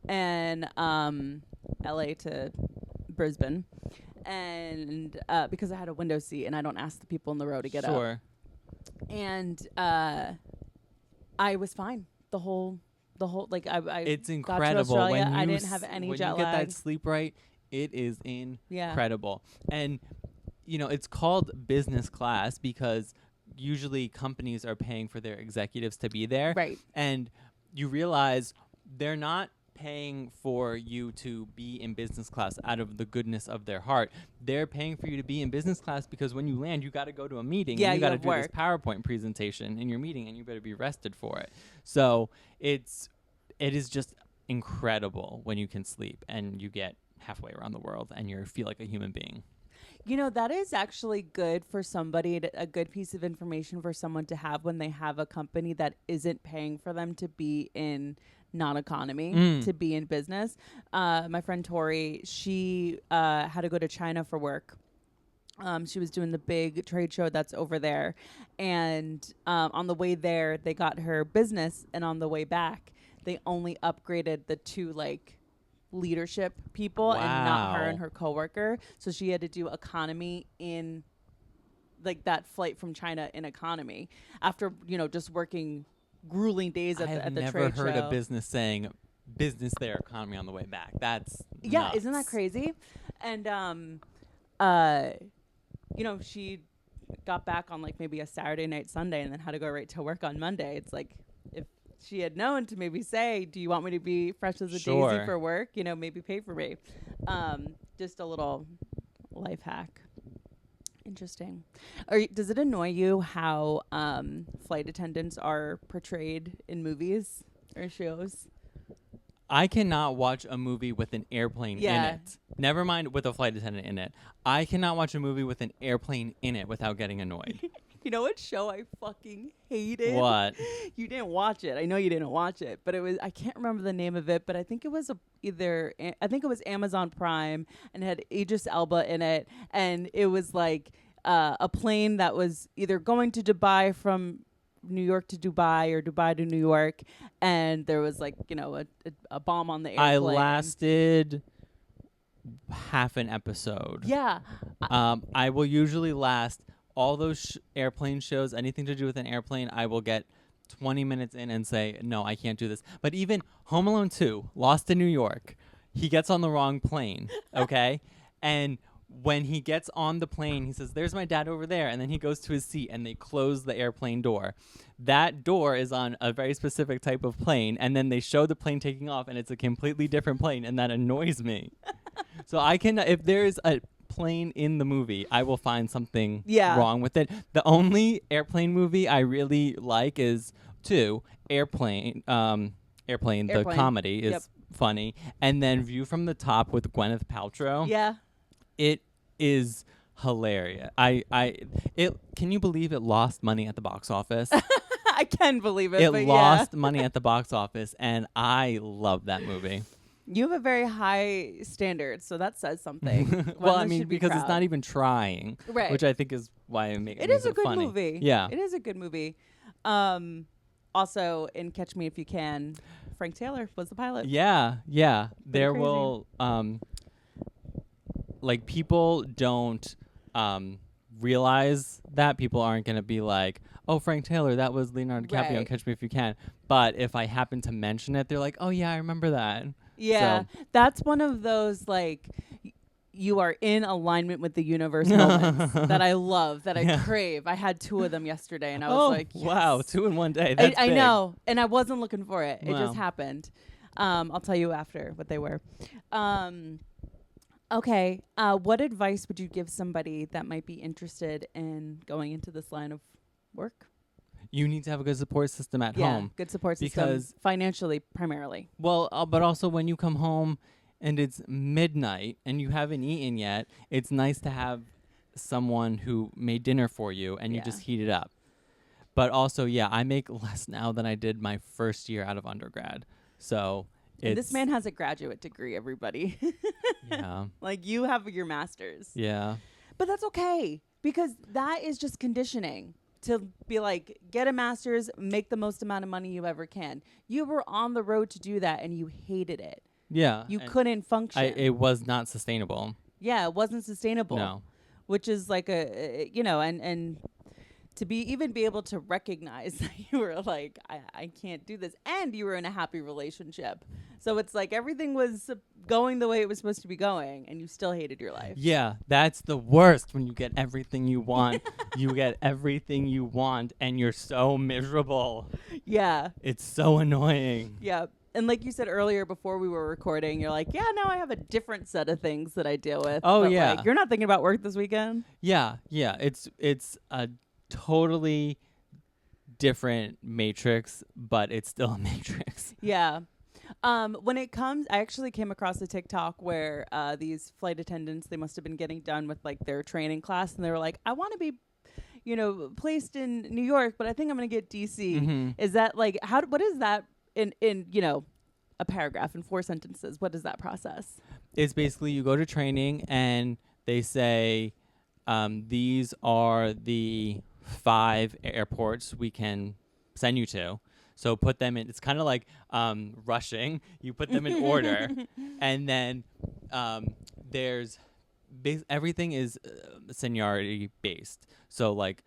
Speaker 1: And LA to Brisbane. And because I had a window seat and I don't ask the people in the row to get up.
Speaker 2: Sure.
Speaker 1: And I was fine the whole like I
Speaker 2: It's
Speaker 1: got to
Speaker 2: incredible
Speaker 1: Australia,
Speaker 2: when
Speaker 1: I
Speaker 2: you
Speaker 1: didn't have any
Speaker 2: when
Speaker 1: jet
Speaker 2: you get
Speaker 1: lag.
Speaker 2: that sleep right. It is
Speaker 1: Yeah.
Speaker 2: incredible. And it's called business class because usually companies are paying for their executives to be there.
Speaker 1: Right.
Speaker 2: And you realize they're not paying for you to be in business class out of the goodness of their heart. They're paying for you to be in business class because when you land, you got to go to a meeting.
Speaker 1: Yeah,
Speaker 2: and you
Speaker 1: you
Speaker 2: got to
Speaker 1: have
Speaker 2: do this
Speaker 1: work.
Speaker 2: PowerPoint presentation in your meeting, and you better be rested for it. So it is just incredible when you can sleep and you get halfway around the world and you feel like a human being.
Speaker 1: You know, that is actually good for somebody, a good piece of information for someone to have when they have a company that isn't paying for them to be in non-economy, to be in business. My friend Tori, she had to go to China for work. She was doing the big trade show that's over there. And on the way there, they got her business. And on the way back, they only upgraded the two, like, leadership people and not her
Speaker 2: Wow.
Speaker 1: and her coworker. So she had to do economy in, like, that flight from China in economy after, you know, just working grueling days
Speaker 2: I
Speaker 1: at
Speaker 2: have
Speaker 1: the
Speaker 2: never
Speaker 1: trade
Speaker 2: heard
Speaker 1: show.
Speaker 2: a business saying business there, economy on the way back. That's
Speaker 1: Yeah,
Speaker 2: nuts.
Speaker 1: isn't that crazy? And you know, she got back on like maybe a Saturday night, Sunday, and then had to go right to work on Monday. It's like, if she had known to maybe say, "Do you want me to be fresh as a
Speaker 2: Sure.
Speaker 1: daisy for work?" You know, maybe pay for me. Just a little life hack. Interesting. Does it annoy you how flight attendants are portrayed in movies or shows?
Speaker 2: I cannot watch a movie with an airplane
Speaker 1: Yeah.
Speaker 2: in it. Never mind with a flight attendant in it. I cannot watch a movie with an airplane in it without getting annoyed.
Speaker 1: You know what show I fucking hated?
Speaker 2: What?
Speaker 1: You didn't watch it. I know you didn't watch it, but it was, I can't remember the name of it, but I think it was I think it was Amazon Prime, and it had Idris Elba in it, and it was like a plane that was either going to Dubai from New York to Dubai or Dubai to New York, and there was like, you know, a bomb on the airplane.
Speaker 2: I lasted half an episode.
Speaker 1: Yeah.
Speaker 2: I will usually last all those airplane shows, anything to do with an airplane. I will get 20 minutes in and say, no, I can't do this. But even Home Alone 2, Lost in New York, he gets on the wrong plane, okay? And when he gets on the plane, he says, there's my dad over there. And then he goes to his seat and they close the airplane door. That door is on a very specific type of plane. And then they show the plane taking off and it's a completely different plane. And that annoys me. So I can, if there's a plane in the movie, I will find something wrong with it. The only airplane movie I really like is Airplane, the comedy is funny. And then View from the Top with Gwyneth Paltrow.
Speaker 1: Yeah.
Speaker 2: It is hilarious. Can you believe it lost money at the box office?
Speaker 1: I can believe it.
Speaker 2: It
Speaker 1: but
Speaker 2: lost money at the box office, and I love that movie.
Speaker 1: You have a very high standard, so that says something.
Speaker 2: Well, I
Speaker 1: One
Speaker 2: mean,
Speaker 1: should be
Speaker 2: because it's
Speaker 1: proud.
Speaker 2: not even trying,
Speaker 1: Right.
Speaker 2: which I think is why I make
Speaker 1: It
Speaker 2: makes
Speaker 1: is a good
Speaker 2: funny.
Speaker 1: movie.
Speaker 2: Yeah.
Speaker 1: It is a good movie. Also, in Catch Me If You Can, Frank Taylor was the pilot.
Speaker 2: Yeah. There
Speaker 1: crazy.
Speaker 2: will like people don't realize that people aren't going to be like, oh, Frank Taylor, that was Leonardo DiCaprio on
Speaker 1: Right.
Speaker 2: Catch Me If You Can. But if I happen to mention it, they're like, oh yeah, I remember that.
Speaker 1: Yeah,
Speaker 2: So-
Speaker 1: that's one of those like you are in alignment with the universe moments that I love, that I
Speaker 2: Yeah.
Speaker 1: crave. I had 2 of them yesterday, and I was like,
Speaker 2: wow,
Speaker 1: yes.
Speaker 2: 2 in one day. That's
Speaker 1: I
Speaker 2: big.
Speaker 1: know, and I wasn't looking for it. It
Speaker 2: Wow.
Speaker 1: just happened. I'll tell you after what they were. Okay, what advice would you give somebody that might be interested in going into this line of work?
Speaker 2: You need to have a good support system at home.
Speaker 1: Good support system,
Speaker 2: Because-
Speaker 1: financially primarily.
Speaker 2: Well, but also when you come home and it's midnight and you haven't eaten yet, it's nice to have someone who made dinner for you and you
Speaker 1: Yeah.
Speaker 2: just heat it up. But also, yeah, I make less now than I did my first year out of undergrad. So
Speaker 1: And
Speaker 2: it's
Speaker 1: this man has a graduate degree, everybody.
Speaker 2: yeah,
Speaker 1: Like, you have your master's.
Speaker 2: yeah,
Speaker 1: But that's okay, because that is just conditioning to be like, get a master's, make the most amount of money you ever can. You were on the road to do that and you hated it.
Speaker 2: yeah.
Speaker 1: You
Speaker 2: and
Speaker 1: couldn't function.
Speaker 2: it was not sustainable.
Speaker 1: Yeah, it wasn't sustainable.
Speaker 2: No.
Speaker 1: Which is like you know, and to be able to recognize that you were like, I can't do this, and you were in a happy relationship. So it's like everything was going the way it was supposed to be going, and you still hated your life.
Speaker 2: Yeah, that's the worst when you get everything you want. You get everything you want and you're so miserable.
Speaker 1: Yeah.
Speaker 2: It's so annoying.
Speaker 1: Yeah. And like you said earlier before we were recording, you're like, yeah, now I have a different set of things that I deal with.
Speaker 2: Oh,
Speaker 1: But,
Speaker 2: yeah.
Speaker 1: like, you're not thinking about work this weekend?
Speaker 2: Yeah. It's a totally different matrix, but it's still a matrix.
Speaker 1: Yeah. When it comes, I actually came across a TikTok where these flight attendants, they must have been getting done with like their training class, and they were like, "I want to be, placed in New York, but I think I'm going to get DC."
Speaker 2: Mhm.
Speaker 1: Is that like how? What is that in a paragraph in 4 sentences? What is that process?
Speaker 2: It's basically you go to training and they say, these are the 5 airports we can send you to. So put them in. It's kind of like rushing. You put them in order, and then there's everything is seniority based. So like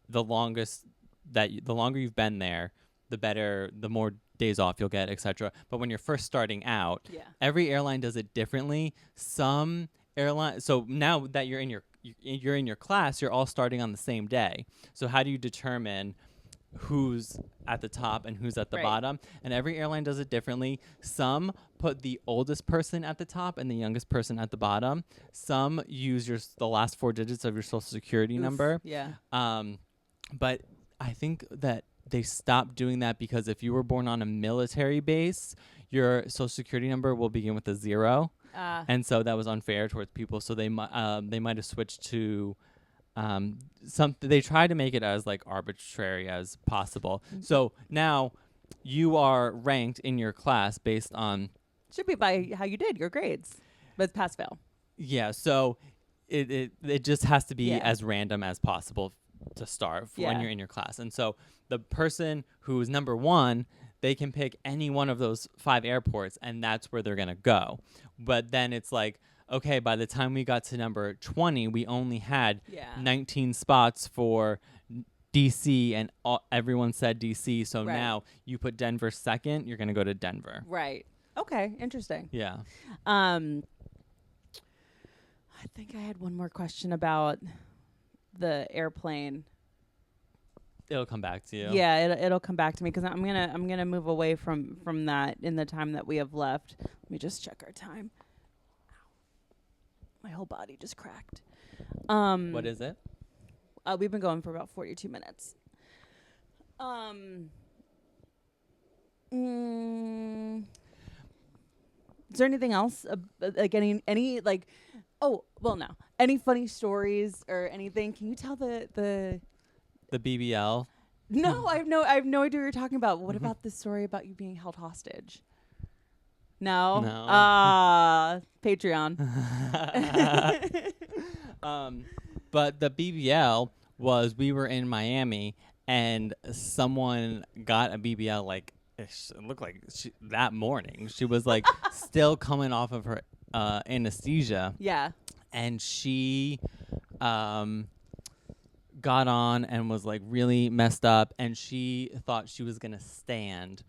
Speaker 2: the longest the longer you've been there, the better, the more days off you'll get, etc. But when you're first starting out,
Speaker 1: Yeah.
Speaker 2: every airline does it differently. Some airlines. So now that you're in your class, you're all starting on the same day. So how do you determine who's at the top and who's at the
Speaker 1: Right.
Speaker 2: bottom? And every airline does it differently. Some put the oldest person at the top and the youngest person at the bottom. Some use the last 4 digits of your social security number.
Speaker 1: Yeah.
Speaker 2: But I think that they stopped doing that because if you were born on a military base, your social security number will begin with a 0. And so that was unfair towards people. So they might have switched to they try to make it as like arbitrary as possible. So now you are ranked in your class based on
Speaker 1: Should be by how you did your grades, but pass fail.
Speaker 2: so it just has to be
Speaker 1: Yeah.
Speaker 2: as random as possible to start when
Speaker 1: Yeah.
Speaker 2: you're in your class. And so the person who's number 1, they can pick any one of those 5 airports and that's where they're going to go. But then it's like, okay, by the time we got to number 20, we only had
Speaker 1: Yeah.
Speaker 2: 19 spots for DC and everyone said DC. So
Speaker 1: Right.
Speaker 2: now you put Denver second, you're going to go to Denver.
Speaker 1: Right. Okay. Interesting.
Speaker 2: Yeah.
Speaker 1: I think I had one more question about the airplane.
Speaker 2: It'll come back to you.
Speaker 1: Yeah, it'll come back to me because I'm gonna move away from that in the time that we have left. Let me just check our time. Ow. My whole body just cracked.
Speaker 2: What is it?
Speaker 1: We've been going for about 42 minutes. Is there anything else like any like? Oh well, no. Any funny stories or anything? Can you tell the
Speaker 2: The BBL.
Speaker 1: No, I have no idea what you're talking about. What about this story about you being held hostage? No.
Speaker 2: No.
Speaker 1: Patreon.
Speaker 2: But the BBL was we were in Miami and someone got a BBL like it looked like that morning. She was like still coming off of her anesthesia.
Speaker 1: Yeah.
Speaker 2: And she got on and was like really messed up and she thought she was going to stand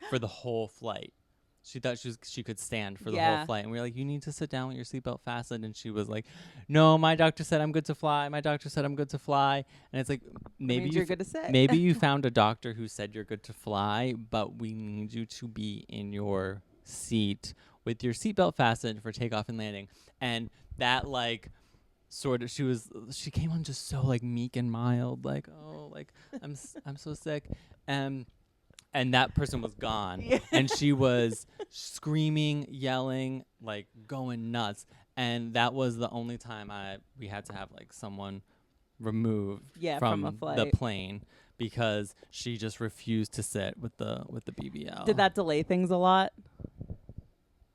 Speaker 2: for the whole flight. She thought she could stand for the whole flight. And we were like, you need to sit down with your seatbelt fastened. And she was like, no, my doctor said I'm good to fly. My doctor said I'm good to fly. And it's like, maybe
Speaker 1: you're good to sit.
Speaker 2: maybe you found a doctor who said you're good to fly, but we need you to be in your seat with your seatbelt fastened for takeoff and landing. And that like sort of she came on just so like meek and mild, like, oh, like I'm so sick. And that person was gone.
Speaker 1: Yeah.
Speaker 2: And she was screaming, yelling, like going nuts. And that was the only time we had to have like someone removed
Speaker 1: from a
Speaker 2: the
Speaker 1: flight.
Speaker 2: plane because she just refused to sit with the BBL.
Speaker 1: Did that delay things a lot?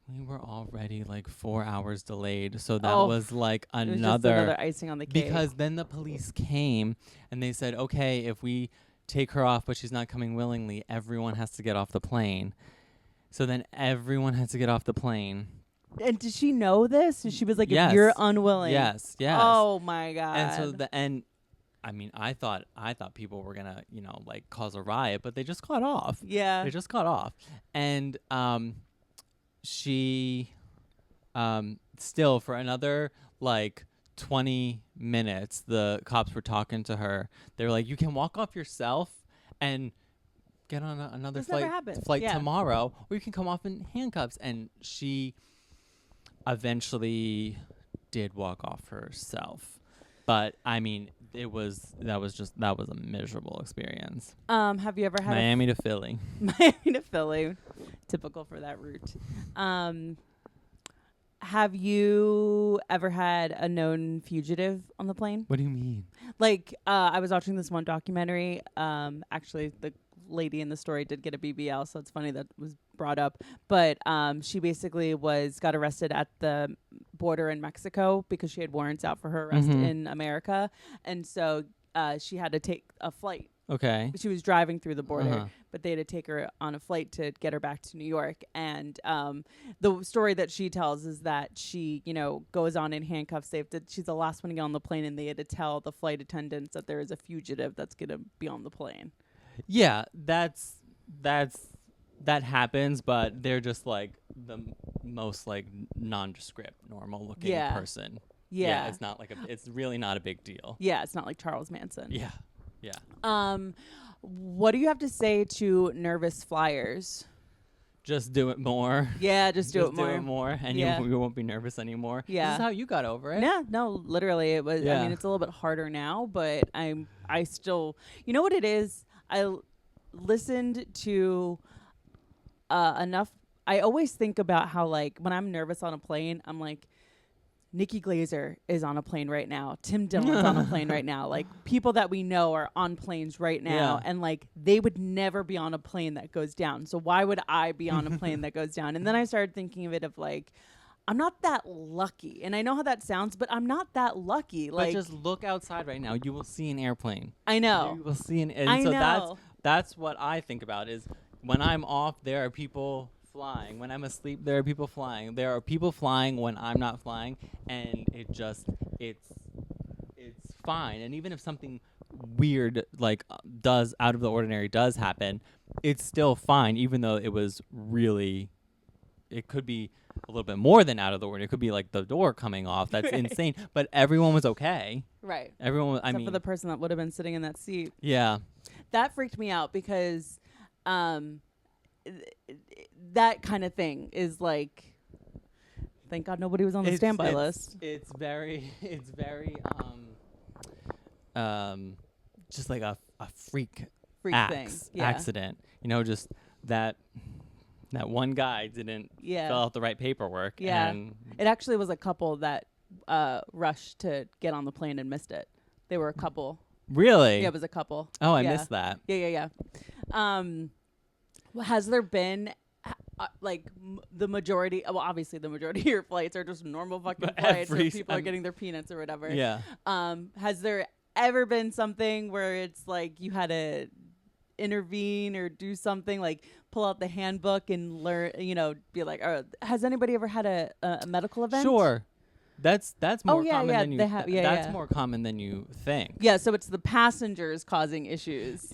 Speaker 2: We were already like 4 hours delayed, so that
Speaker 1: Oh,
Speaker 2: was like
Speaker 1: It was just
Speaker 2: another
Speaker 1: another icing on the cake.
Speaker 2: because then the police came and they said, okay, if we take her off but she's not coming willingly, everyone has to get off the plane. So then everyone had to get off the plane.
Speaker 1: And did she know this? And she was like,
Speaker 2: Yes.
Speaker 1: if you're unwilling.
Speaker 2: Yes.
Speaker 1: Oh my God.
Speaker 2: And so I mean, I thought people were gonna, like cause a riot, but they just got off.
Speaker 1: Yeah.
Speaker 2: They just got off. And she still for another like 20 minutes the cops were talking to her. They were like, you can walk off yourself and get on another
Speaker 1: This never happens.
Speaker 2: flight
Speaker 1: Yeah.
Speaker 2: tomorrow, or you can come off in handcuffs. And she eventually did walk off herself, But I mean, that was a miserable experience.
Speaker 1: Have you ever had
Speaker 2: Miami to Philly.
Speaker 1: Miami to Philly, typical for that route. Have you ever had a known fugitive on the plane?
Speaker 2: What do you mean?
Speaker 1: Like, I was watching this one documentary. Actually, the lady in the story did get a BBL, so it's funny that was brought up. But she basically got arrested at the border in Mexico because she had warrants out for her arrest in America, and so she had to take a flight.
Speaker 2: Okay.
Speaker 1: She was driving through the border, but they had to take her on a flight to get her back to New York. And the story that she tells is that she, goes on in handcuffs. She's the last one to get on the plane, and they had to tell the flight attendants that there is a fugitive that's going to be on the plane.
Speaker 2: Yeah, that happens, but they're just like the most like nondescript, normal looking person.
Speaker 1: Yeah.
Speaker 2: It's not like it's really not a big deal.
Speaker 1: Yeah, it's not like Charles Manson.
Speaker 2: Yeah.
Speaker 1: What do you have to say to nervous flyers?
Speaker 2: Just do it more.
Speaker 1: Yeah, just do it
Speaker 2: more, and you won't be nervous anymore.
Speaker 1: Yeah.
Speaker 2: This is how you got over it.
Speaker 1: Yeah, no, literally, it was.
Speaker 2: Yeah.
Speaker 1: I mean, it's a little bit harder now, but I still, you know what it is? I listened to enough. I always think about how, like, when I'm nervous on a plane, I'm like, Nikki Glazer is on a plane right now. Tim Dillon's on a plane right now. Like, people that we know are on planes right now.
Speaker 2: Yeah.
Speaker 1: And, like, they would never be on a plane that goes down. So why would I be on a plane that goes down? And then I started thinking of it of, like, I'm not that lucky. And I know how that sounds, but I'm not that lucky. Like,
Speaker 2: but just look outside right now. You will see an airplane.
Speaker 1: I know.
Speaker 2: You will see an. And
Speaker 1: I
Speaker 2: so
Speaker 1: know.
Speaker 2: that's what I think about is when I'm off, there are people flying. When I'm asleep, there are people flying. There are people flying when I'm not flying, and it's fine. And even if something weird like does out of the ordinary does happen, it's still fine, even though it was really. It could be a little bit more than out of the ordinary. It could be like the door coming off. That's
Speaker 1: Right.
Speaker 2: insane. But everyone was okay.
Speaker 1: Right.
Speaker 2: Everyone.
Speaker 1: Except for the person that would have been sitting in that seat.
Speaker 2: Yeah.
Speaker 1: That freaked me out because that kind of thing is like, thank God nobody was on the standby list.
Speaker 2: It's very just like a freak
Speaker 1: thing. Yeah.
Speaker 2: accident. Just that one guy didn't fill out the right paperwork.
Speaker 1: Yeah.
Speaker 2: And
Speaker 1: it actually was a couple that rushed to get on the plane and missed it. They were a couple.
Speaker 2: Really?
Speaker 1: Yeah, it was a couple.
Speaker 2: Oh, I
Speaker 1: Yeah.
Speaker 2: missed that.
Speaker 1: Yeah. Has there been the majority? Well, obviously the majority of your flights are just normal fucking
Speaker 2: But
Speaker 1: flights where
Speaker 2: every-
Speaker 1: people are getting their peanuts or whatever.
Speaker 2: Yeah.
Speaker 1: Has there ever been something where it's like you had to intervene or do something, like pull out the handbook and learn, be like, has anybody ever had a medical event?
Speaker 2: Sure. That's more
Speaker 1: yeah,
Speaker 2: common
Speaker 1: yeah,
Speaker 2: than you.
Speaker 1: they have- yeah,
Speaker 2: that's
Speaker 1: yeah.
Speaker 2: more common than you think.
Speaker 1: Yeah, so it's the passengers causing issues.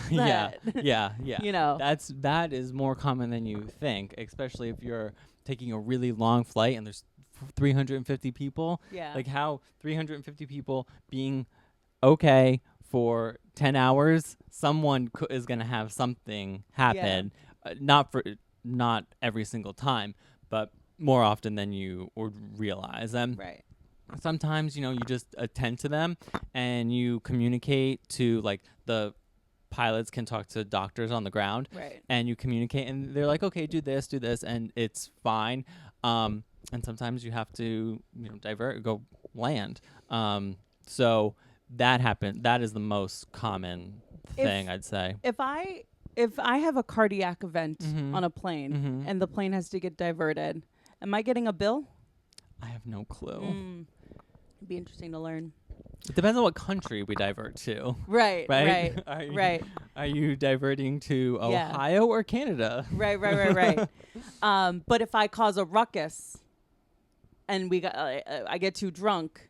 Speaker 2: Yeah. That is more common than you think, especially if you're taking a really long flight and there's 350 people.
Speaker 1: Yeah.
Speaker 2: Like how 350 people being okay for 10 hours, someone is going to have something happen. Not every single time, but more often than you would realize.
Speaker 1: Right.
Speaker 2: Sometimes, you just attend to them and you communicate to, like, the pilots can talk to doctors on the ground.
Speaker 1: Right.
Speaker 2: And you communicate and they're like, okay, do this, and it's fine. And sometimes you have to, divert, go land. So that happened. That is the most common thing, I'd say.
Speaker 1: If I have a cardiac event on a plane
Speaker 2: Mhm.
Speaker 1: and the plane has to get diverted, am I getting a bill?
Speaker 2: I have no clue.
Speaker 1: It'd be interesting to learn.
Speaker 2: It depends on what country we divert to.
Speaker 1: Right.
Speaker 2: Right?
Speaker 1: Right.
Speaker 2: Are you diverting to
Speaker 1: Yeah.
Speaker 2: Ohio or Canada?
Speaker 1: Right. But if I cause a ruckus and I get too drunk,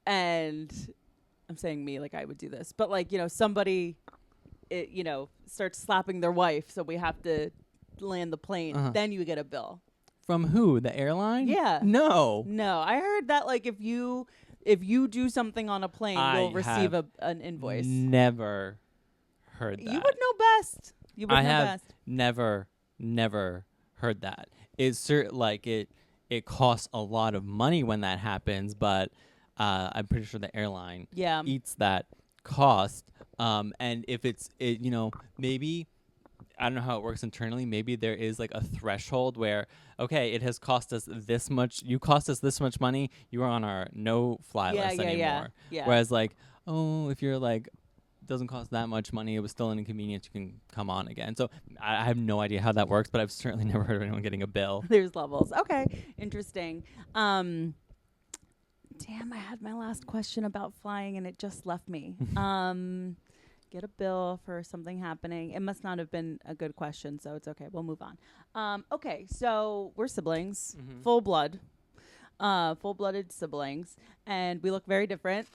Speaker 1: and I'm saying me, like I would do this, but like, somebody, starts slapping their wife, so we have to land the plane, then you get a bill.
Speaker 2: From who? The airline?
Speaker 1: Yeah.
Speaker 2: No.
Speaker 1: No, I heard that like if you do something on a plane, you'll receive an invoice.
Speaker 2: Never heard that.
Speaker 1: You would know best.
Speaker 2: I have never heard that. It's it costs a lot of money when that happens, but I'm pretty sure the airline
Speaker 1: Yeah.
Speaker 2: eats that cost. And if maybe I don't know how it works internally. Maybe there is like a threshold where, okay, it has cost us this much. You cost us this much money. You are on our no fly list anymore.
Speaker 1: Yeah.
Speaker 2: Whereas like, oh, if you're like, doesn't cost that much money, it was still an inconvenience, you can come on again. So I have no idea how that works, but I've certainly never heard of anyone getting a bill.
Speaker 1: There's levels. Okay. Interesting. Damn, I had my last question about flying and it just left me. Get a bill for something happening. It must not have been a good question, so it's okay. We'll move on. Okay, so we're siblings, full blood, full-blooded siblings, and we look very different.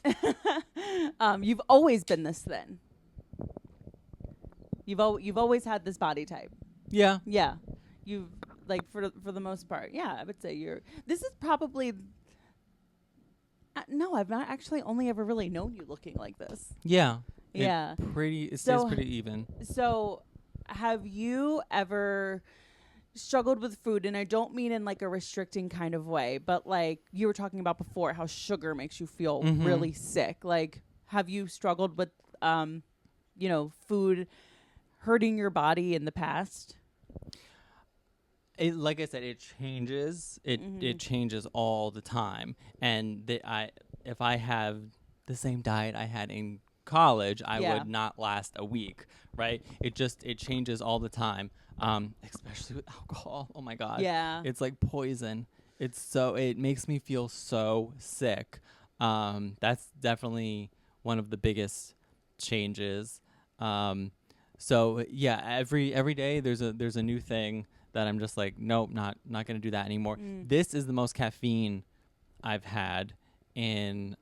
Speaker 1: You've always been this thin. You've always had this body type.
Speaker 2: Yeah.
Speaker 1: Yeah, you've like for the most part. Yeah, I would say you're. This is probably. No, I've not actually only ever really known you looking like this.
Speaker 2: Yeah.
Speaker 1: Yeah.
Speaker 2: It stays pretty even.
Speaker 1: So, have you ever struggled with food? And I don't mean in like a restricting kind of way, but like you were talking about before, how sugar makes you feel really sick. Like, have you struggled with, food hurting your body in the past?
Speaker 2: Like I said, it changes. It changes all the time. And if I have the same diet I had in college, I would not last a week, right? It changes all the time, especially with alcohol. Oh my God.
Speaker 1: Yeah.
Speaker 2: It's like poison. It makes me feel so sick. That's definitely one of the biggest changes. So yeah, every day there's a new thing that I'm just like, nope, not going to do that anymore. This is the most caffeine I've had in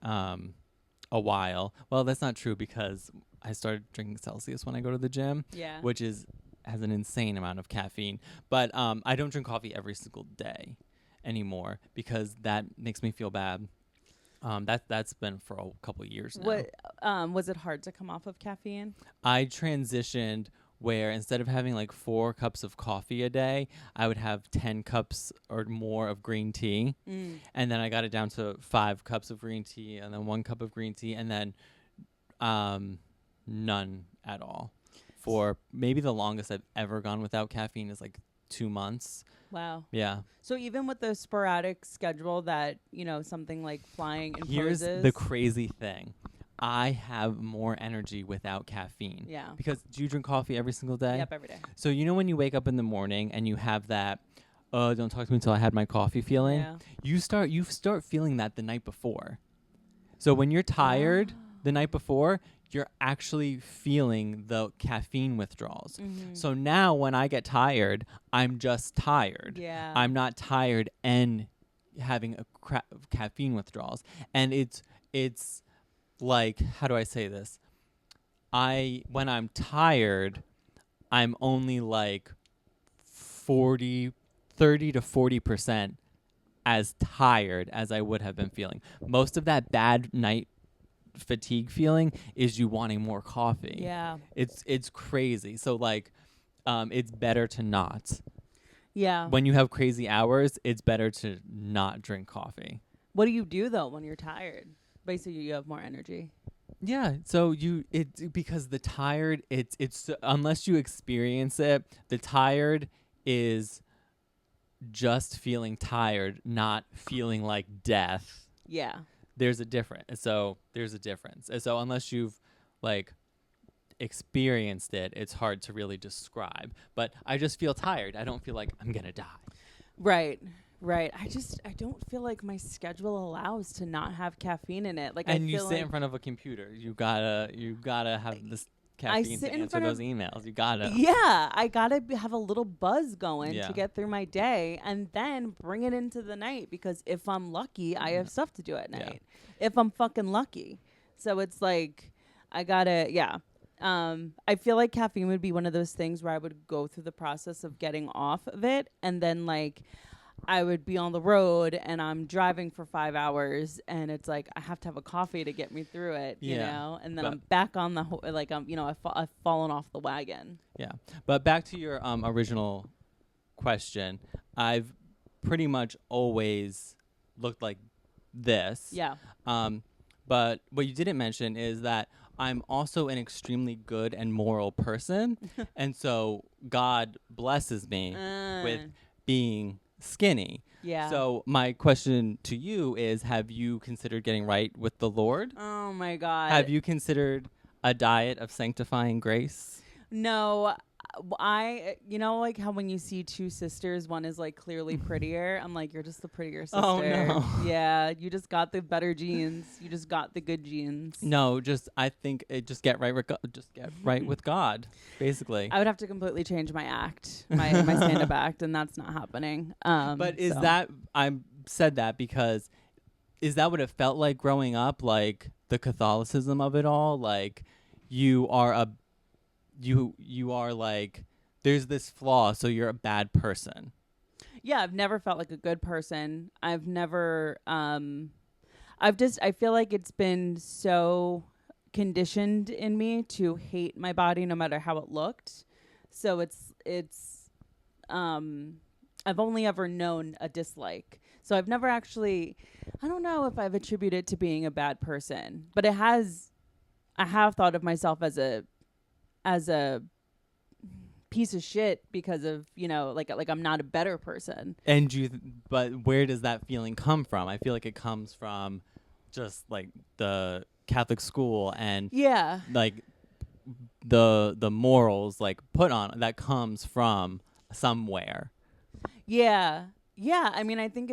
Speaker 2: a while. Well, that's not true because I started drinking Celsius when I go to the gym, which has an insane amount of caffeine. But I don't drink coffee every single day anymore because that makes me feel bad. That's been for a couple of years now.
Speaker 1: What was it hard to come off of caffeine?
Speaker 2: I transitioned where instead of having like 4 cups of coffee a day, I would have 10 cups or more of green tea. And then I got it down to 5 cups of green tea and then 1 cup of green tea and then none at all. For maybe the longest I've ever gone without caffeine is like 2 months.
Speaker 1: Wow.
Speaker 2: Yeah.
Speaker 1: So even with the sporadic schedule that, something like flying imposes.
Speaker 2: Here's the crazy thing. I have more energy without caffeine.
Speaker 1: Yeah.
Speaker 2: Because do you drink coffee every single day?
Speaker 1: Yep, every day.
Speaker 2: So when you wake up in the morning and you have that, don't talk to me until I had my coffee feeling.
Speaker 1: Yeah.
Speaker 2: You start feeling that the night before. So when you're tired the night before, you're actually feeling the caffeine withdrawals. So now when I get tired, I'm just tired.
Speaker 1: Yeah. I'm
Speaker 2: I'm not tired and having caffeine withdrawals. And it's like, how do I say this? When I'm tired, I'm only like 30 to 40% as tired as I would have been feeling. Most of that bad night fatigue feeling is you wanting more coffee.
Speaker 1: Yeah.
Speaker 2: It's crazy. So like, it's better to not.
Speaker 1: Yeah.
Speaker 2: When you have crazy hours, it's better to not drink coffee.
Speaker 1: What do you do though when you're tired? Basically, you have more energy.
Speaker 2: Yeah, so because the tired, it's unless you experience it, the tired is just feeling tired, not feeling like death.
Speaker 1: Yeah.
Speaker 2: There's a difference. So unless you've like experienced it, it's hard to really describe. But I just feel tired. I don't feel like I'm gonna die.
Speaker 1: Right. I don't feel like my schedule allows to not have caffeine in it. Like,
Speaker 2: and
Speaker 1: I
Speaker 2: you
Speaker 1: feel
Speaker 2: sit
Speaker 1: like
Speaker 2: in front of a computer. You gotta have this caffeine
Speaker 1: sit
Speaker 2: to
Speaker 1: in
Speaker 2: answer
Speaker 1: front
Speaker 2: those
Speaker 1: of-
Speaker 2: emails. You gotta.
Speaker 1: Yeah, I gotta have a little buzz going
Speaker 2: Yeah.
Speaker 1: to get through my day, and then bring it into the night. Because if I'm lucky, I have stuff to do at night. If I'm fucking lucky, so it's like I gotta. Yeah, I feel like caffeine would be one of those things where I would go through the process of getting off of it, and then like I would be on the road and I'm driving for 5 hours, and it's like I have to have a coffee to get me through it, you know. And then I'm back on the I've fallen off the wagon.
Speaker 2: Yeah, but back to your original question, I've pretty much always looked like this.
Speaker 1: Yeah.
Speaker 2: But what you didn't mention is that I'm also an extremely good and moral person. And so God blesses me with being skinny.
Speaker 1: Yeah.
Speaker 2: So my question to you is, have you considered getting right with the Lord?
Speaker 1: Oh my God.
Speaker 2: Have you considered a diet of sanctifying grace?
Speaker 1: No, like how when you see two sisters, one is like clearly prettier. I'm like, you're just the prettier sister.
Speaker 2: Oh, no.
Speaker 1: Yeah, you just got the better genes. You just got the good genes.
Speaker 2: No, I think just get right with with God, basically.
Speaker 1: I would have to completely change my act, my stand-up act, and that's not happening.
Speaker 2: But is that, I said that because, is that what it felt like growing up? Like the Catholicism of it all? Like you are like, there's this flaw, so you're a bad person.
Speaker 1: Yeah, I've never felt like a good person. I've never, I feel like it's been so conditioned in me to hate my body no matter how it looked. So I've only ever known a dislike. So I've never actually, I don't know if I've attributed it to being a bad person, but I have thought of myself as a piece of shit because of, like I'm not a better person.
Speaker 2: And but where does that feeling come from? I feel like it comes from just like the Catholic school and like the morals like put on that comes from somewhere.
Speaker 1: Yeah. I mean, I think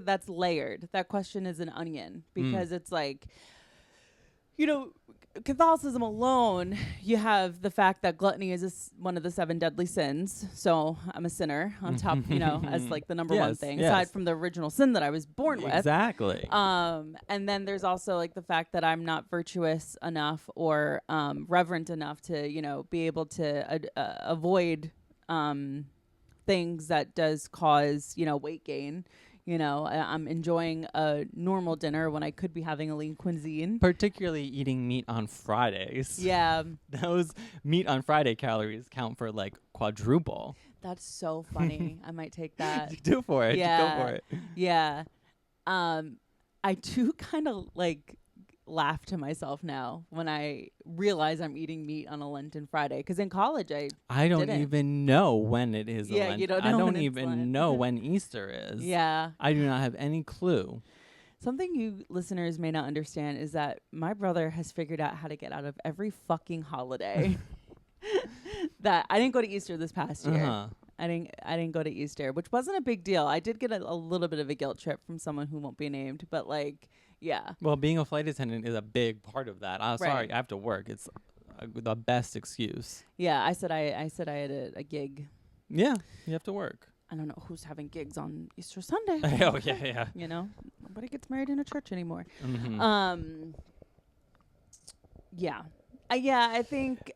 Speaker 1: that's layered. That question is an onion because it's like, Catholicism alone, you have the fact that gluttony is one of the 7 deadly sins. So I'm a sinner on top, as like the number one thing, aside from the original sin that I was born with.
Speaker 2: Exactly.
Speaker 1: And then there's also like the fact that I'm not virtuous enough or reverent enough to, be able to avoid things that does cause, weight gain. I'm enjoying a normal dinner when I could be having a lean cuisine.
Speaker 2: Particularly eating meat on Fridays.
Speaker 1: Yeah.
Speaker 2: Those meat on Friday calories count for like quadruple.
Speaker 1: That's so funny. I might take that.
Speaker 2: Do for it.
Speaker 1: Yeah.
Speaker 2: Go for it.
Speaker 1: Yeah. I do kind of like laugh to myself now when I realize I'm eating meat on a Lenten Friday. Because in college,
Speaker 2: I don't
Speaker 1: didn't.
Speaker 2: even know when it is.
Speaker 1: Yeah, you don't know.
Speaker 2: I don't
Speaker 1: when it's
Speaker 2: even
Speaker 1: Lent.
Speaker 2: know when Easter is.
Speaker 1: Yeah.
Speaker 2: I do not have any clue.
Speaker 1: Something you listeners may not understand is that my brother has figured out how to get out of every fucking holiday. That I didn't go to Easter this past year.
Speaker 2: Uh-huh.
Speaker 1: I didn't go to Easter, which wasn't a big deal. I did get a little bit of a guilt trip from someone who won't be named, but like, yeah.
Speaker 2: Well, being a flight attendant is a big part of that. I'm sorry,
Speaker 1: Right.
Speaker 2: I have to work. It's the best excuse.
Speaker 1: Yeah, I said I had a gig.
Speaker 2: Yeah, you have to work.
Speaker 1: I don't know who's having gigs on Easter Sunday.
Speaker 2: Oh yeah.
Speaker 1: Nobody gets married in a church anymore.
Speaker 2: Mm-hmm.
Speaker 1: Yeah. I think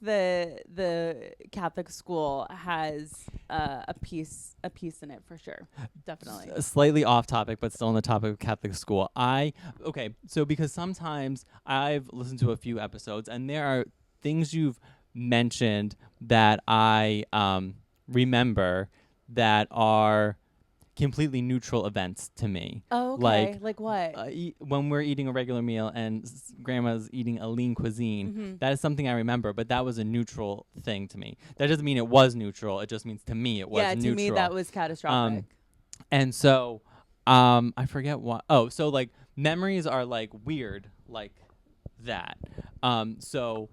Speaker 1: the Catholic school has a piece in it for sure. Definitely.
Speaker 2: Slightly off topic, but still on the topic of Catholic school. So because sometimes I've listened to a few episodes and there are things you've mentioned that I remember that are completely neutral events to me.
Speaker 1: Oh, okay. Like what?
Speaker 2: When we're eating a regular meal and grandma's eating a lean cuisine, that is something I remember, but that was a neutral thing to me. That doesn't mean it was neutral. It just means to me it was neutral.
Speaker 1: Yeah, to me that was catastrophic.
Speaker 2: And so I forget what. Oh, so like memories are like weird like that. So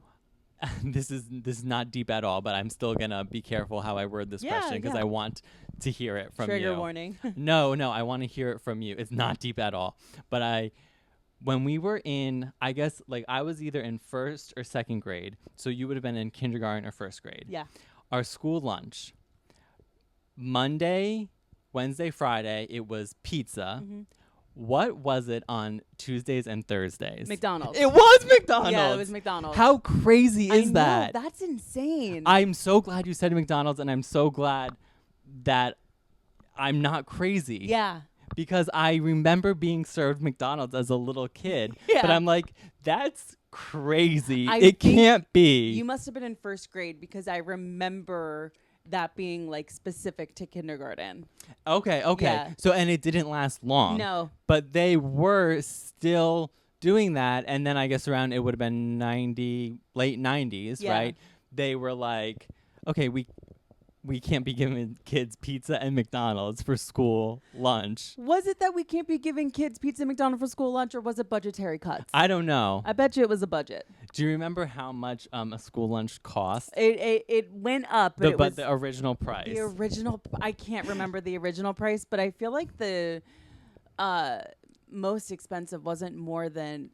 Speaker 2: this is not deep at all, but I'm still gonna be careful how I word this question because I want to hear it from you.
Speaker 1: Trigger warning.
Speaker 2: No, I want to hear it from you. It's not deep at all. But when we were in, I guess like I was either in 1st or 2nd grade, so you would have been in kindergarten or 1st grade.
Speaker 1: Yeah.
Speaker 2: Our school lunch, Monday, Wednesday, Friday, it was pizza. Mm-hmm. What was it on Tuesdays and Thursdays?
Speaker 1: McDonald's.
Speaker 2: It was McDonald's.
Speaker 1: Yeah, it was McDonald's.
Speaker 2: How crazy is that?
Speaker 1: That's insane.
Speaker 2: I'm so glad you said McDonald's, and I'm so glad that I'm not crazy.
Speaker 1: Yeah.
Speaker 2: Because I remember being served McDonald's as a little kid.
Speaker 1: Yeah.
Speaker 2: But I'm like, that's crazy.
Speaker 1: I
Speaker 2: it
Speaker 1: think
Speaker 2: can't be.
Speaker 1: You must have been in 1st grade because I remember that being like specific to kindergarten.
Speaker 2: Okay.
Speaker 1: Yeah.
Speaker 2: So, and it didn't last long.
Speaker 1: No.
Speaker 2: But they were still doing that. And then I guess around, it would have been late 90s,
Speaker 1: Yeah.
Speaker 2: right? They were like, okay, we can't be giving kids pizza and McDonald's for school lunch.
Speaker 1: Was it that we can't be giving kids pizza and McDonald's for school lunch, or was it budgetary cuts?
Speaker 2: I don't know.
Speaker 1: I bet you it was a budget.
Speaker 2: Do you remember how much a school lunch cost?
Speaker 1: It went up, but it was
Speaker 2: The original price.
Speaker 1: the original. I can't remember the original price, but I feel like the most expensive wasn't more than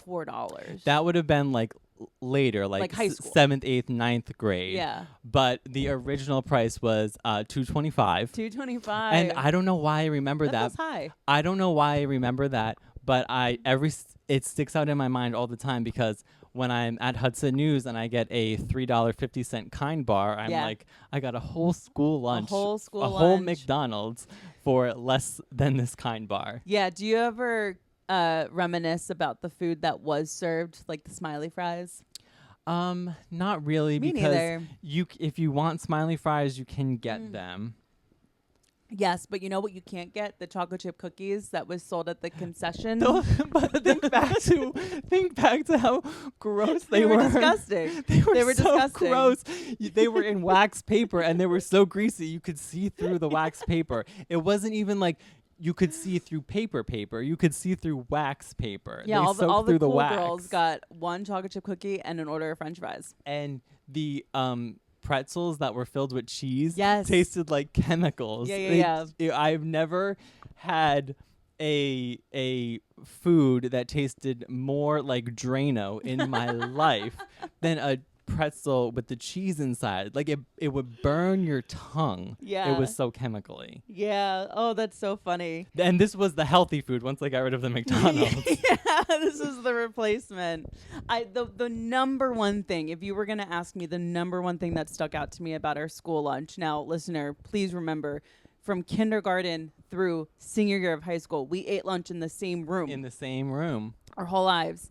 Speaker 1: $4.
Speaker 2: That would have been like later,
Speaker 1: Like high school.
Speaker 2: 7th, 8th, 9th grade.
Speaker 1: Yeah.
Speaker 2: But the original price was $2.25.
Speaker 1: $2.25.
Speaker 2: And I don't know why I remember that.
Speaker 1: feels high.
Speaker 2: I don't know why I remember that, but it sticks out in my mind all the time, because when I'm at Hudson News and I get a $3.50 Kind bar, I'm
Speaker 1: Yeah.
Speaker 2: like, I got a whole school lunch,
Speaker 1: whole school
Speaker 2: a whole
Speaker 1: lunch.
Speaker 2: McDonald's for less than this Kind bar.
Speaker 1: Yeah. Do you ever reminisce about the food that was served, like the smiley fries?
Speaker 2: Not really,
Speaker 1: Me
Speaker 2: because
Speaker 1: neither.
Speaker 2: if you want smiley fries, you can get them.
Speaker 1: Yes, but you know what you can't get? The chocolate chip cookies that was sold at the concession.
Speaker 2: But think back to how gross they were.
Speaker 1: Disgusting.
Speaker 2: They were so
Speaker 1: disgusting.
Speaker 2: gross. They were in wax paper, and they were so greasy you could see through the wax paper. It wasn't even like you could see through paper. You could see through wax paper.
Speaker 1: Yeah,
Speaker 2: They
Speaker 1: all
Speaker 2: soaked
Speaker 1: the
Speaker 2: through
Speaker 1: cool
Speaker 2: wax.
Speaker 1: girls got one chocolate chip cookie and an order of French fries.
Speaker 2: And the pretzels that were filled with cheese
Speaker 1: Yes.
Speaker 2: tasted like chemicals.
Speaker 1: Yeah.
Speaker 2: I've never had a food that tasted more like Drano in my life than a pretzel with the cheese inside. Like it would burn your tongue.
Speaker 1: Yeah.
Speaker 2: It was so chemically.
Speaker 1: Yeah. Oh, that's so funny.
Speaker 2: And this was the healthy food once they got rid of the McDonald's.
Speaker 1: Yeah, this is the replacement. The number one thing, if you were going to ask me the number one thing that stuck out to me about our school lunch. Now, listener, please remember, from kindergarten through senior year of high school, we ate lunch in the same room.
Speaker 2: In the same room.
Speaker 1: Our whole lives.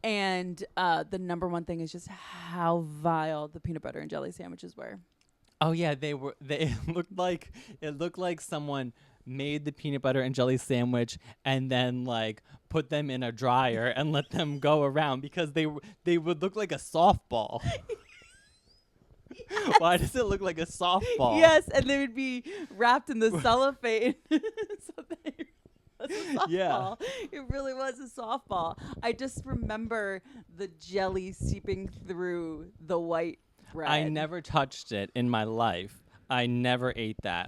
Speaker 1: And the number one thing is just how vile the peanut butter and jelly sandwiches were.
Speaker 2: Oh yeah, they it looked like someone made the peanut butter and jelly sandwich and then like put them in a dryer and let them go around, because they would look like a softball. Why does it look like a softball?
Speaker 1: Yes, and they would be wrapped in the cellophane. So they was a softball.
Speaker 2: Yeah.
Speaker 1: It really was a softball. I just remember the jelly seeping through the white bread.
Speaker 2: I never touched it in my life. I never ate that.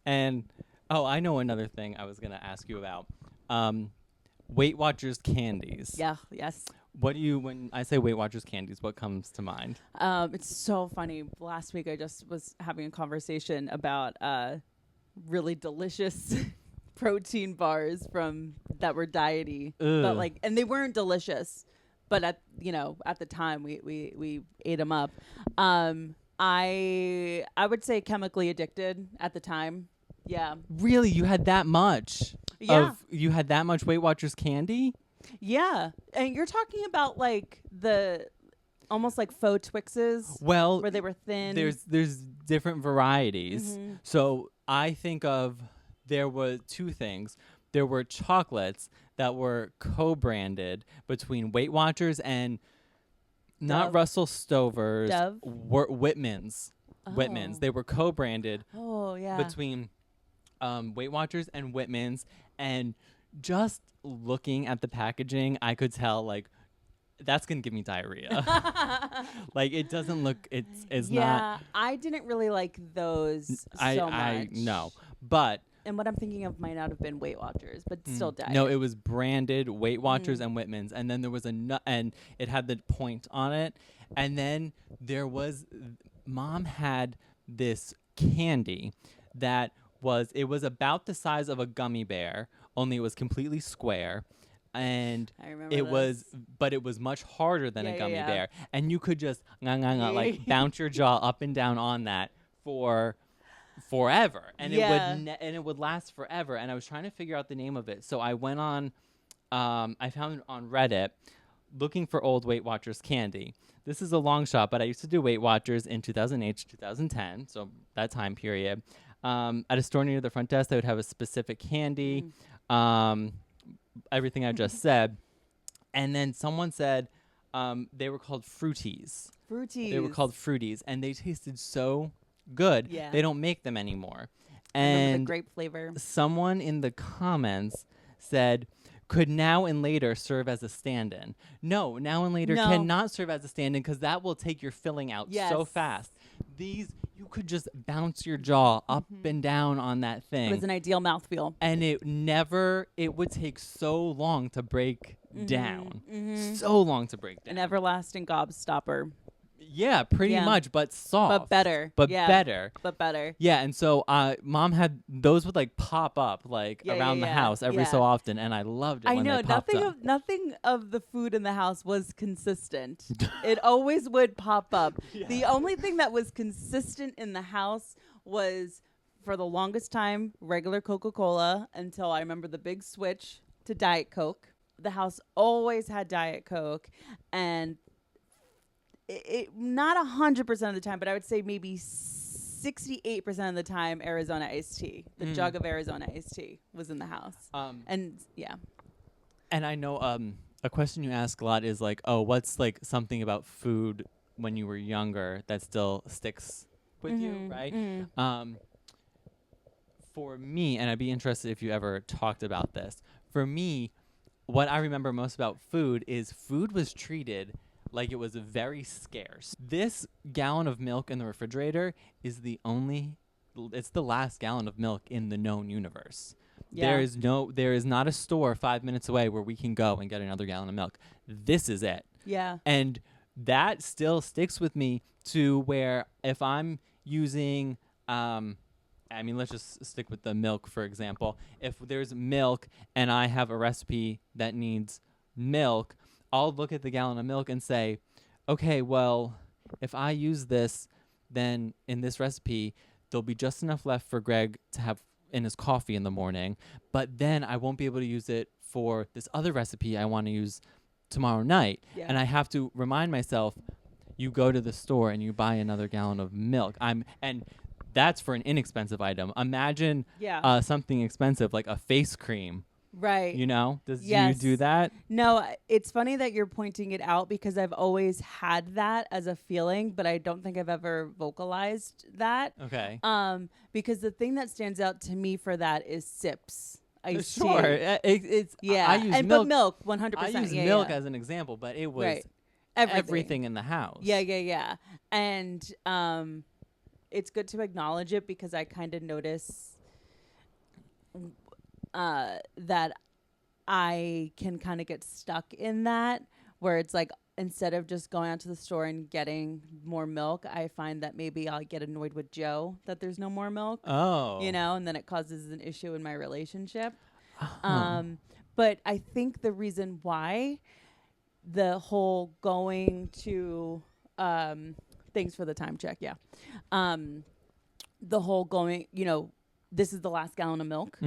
Speaker 2: And I know another thing I was gonna ask you about. Weight Watchers candies.
Speaker 1: Yeah, yes.
Speaker 2: When I say Weight Watchers candies, what comes to mind?
Speaker 1: It's so funny. Last week I just was having a conversation about really delicious protein bars that were diety, but
Speaker 2: Ugh.
Speaker 1: and they weren't delicious, but at the time we ate them up. I would say Chemically Addicted at the time. Yeah.
Speaker 2: Really, you had that much?
Speaker 1: Yeah.
Speaker 2: You had that much Weight Watchers candy?
Speaker 1: Yeah. And you're talking about like the almost like faux Twixes.
Speaker 2: Well,
Speaker 1: where they were thin.
Speaker 2: there's different varieties.
Speaker 1: Mm-hmm.
Speaker 2: So I think there were two things. There were chocolates that were co-branded between Weight Watchers and not
Speaker 1: Dove.
Speaker 2: Russell Stover's,
Speaker 1: Dove?
Speaker 2: Whitman's. Whitman's.
Speaker 1: Oh.
Speaker 2: They were co-branded
Speaker 1: Oh yeah.
Speaker 2: between Weight Watchers and Whitman's, and just looking at the packaging, I could tell like that's gonna give me diarrhea. Like it doesn't look. It's
Speaker 1: yeah,
Speaker 2: not.
Speaker 1: I didn't really like those
Speaker 2: I
Speaker 1: so much.
Speaker 2: no, but
Speaker 1: And what I'm thinking of might not have been Weight Watchers, but still diet.
Speaker 2: no, it was branded Weight Watchers and Whitman's, and then there was and it had the point on it, and then there was Mom had this candy that it was about the size of a gummy bear, only it was completely square. And
Speaker 1: I remember
Speaker 2: it
Speaker 1: this.
Speaker 2: but it was much harder than a
Speaker 1: Yeah,
Speaker 2: gummy
Speaker 1: yeah.
Speaker 2: bear, and you could just like bounce your jaw up and down on that for forever, and
Speaker 1: Yeah.
Speaker 2: it would last forever. And I was trying to figure out the name of it, so I went on, I found it on Reddit. looking for old Weight Watchers candy. This is a long shot, but I used to do Weight Watchers in 2008 to 2010, so that time period. At a store near the front desk, they would have a specific candy, everything I just said. And then someone said they were called Fruities.
Speaker 1: Fruities.
Speaker 2: They were called Fruities, and they tasted so good.
Speaker 1: Yeah.
Speaker 2: They don't make them anymore.
Speaker 1: Remember the
Speaker 2: And
Speaker 1: grape flavor.
Speaker 2: someone in the comments said, could Now and Later serve as a stand-in? No, Now and Later
Speaker 1: No.
Speaker 2: cannot serve as a stand-in because that will take your filling out so
Speaker 1: Yes.
Speaker 2: fast. These, you could just bounce your jaw up and down on that thing.
Speaker 1: It was an ideal mouthfeel.
Speaker 2: And it would take so long to break down. So long to break down.
Speaker 1: An everlasting gobstopper.
Speaker 2: Yeah, pretty
Speaker 1: Yeah.
Speaker 2: much, but soft.
Speaker 1: But better.
Speaker 2: But
Speaker 1: Yeah.
Speaker 2: better.
Speaker 1: But better.
Speaker 2: Yeah, and so Mom had those would like pop up like
Speaker 1: Yeah,
Speaker 2: around
Speaker 1: yeah,
Speaker 2: the
Speaker 1: yeah.
Speaker 2: house every so
Speaker 1: Yeah.
Speaker 2: often, and I loved it
Speaker 1: I
Speaker 2: when
Speaker 1: know
Speaker 2: they popped up.
Speaker 1: nothing of the food in the house was consistent. It always would pop up. The only thing that was consistent in the house was, for the longest time, regular Coca-Cola, until I remember the big switch to Diet Coke. The house always had Diet Coke, and it not 100% of the time, but I would say maybe 68% of the time, Arizona iced tea. The jug of Arizona iced tea was in the house. And yeah.
Speaker 2: And I know a question you ask a lot is like, oh, what's like something about food when you were younger that still sticks with you, right? For me, and I'd be interested if you ever talked about this. For me, what I remember most about food is food was treated like it was very scarce. This gallon of milk in the refrigerator is it's the last gallon of milk in the known universe.
Speaker 1: Yeah.
Speaker 2: There is not a store 5 minutes away where we can go and get another gallon of milk. This is it.
Speaker 1: Yeah.
Speaker 2: And that still sticks with me to where if I'm using, let's just stick with the milk, for example. If there's milk and I have a recipe that needs milk, I'll look at the gallon of milk and say, okay, well, if I use this, then in this recipe, there'll be just enough left for Greg to have in his coffee in the morning, but then I won't be able to use it for this other recipe I want to use tomorrow night.
Speaker 1: Yeah.
Speaker 2: And I have to remind myself, you go to the store and you buy another gallon of milk. And that's for an inexpensive item. Imagine
Speaker 1: Yeah.
Speaker 2: something expensive like a face cream.
Speaker 1: Right.
Speaker 2: You know, do
Speaker 1: Yes.
Speaker 2: you do that?
Speaker 1: No, it's funny that you're pointing it out because I've always had that as a feeling, but I don't think I've ever vocalized that.
Speaker 2: Okay.
Speaker 1: Because the thing that stands out to me for that is sips. Iced
Speaker 2: Sure.
Speaker 1: tea.
Speaker 2: It's
Speaker 1: Yeah.
Speaker 2: I use
Speaker 1: and
Speaker 2: milk.
Speaker 1: but milk 100%.
Speaker 2: I use milk as an example, but it was
Speaker 1: Right.
Speaker 2: everything in the house.
Speaker 1: Yeah. And it's good to acknowledge it because I kind of notice that I can kind of get stuck in that, where it's like, instead of just going out to the store and getting more milk, I find that maybe I'll get annoyed with Joe that there's no more milk.
Speaker 2: Oh.
Speaker 1: You know, and then it causes an issue in my relationship.
Speaker 2: Uh-huh.
Speaker 1: But I think the reason why the whole going to thanks for the time check, yeah. The whole going, this is the last gallon of milk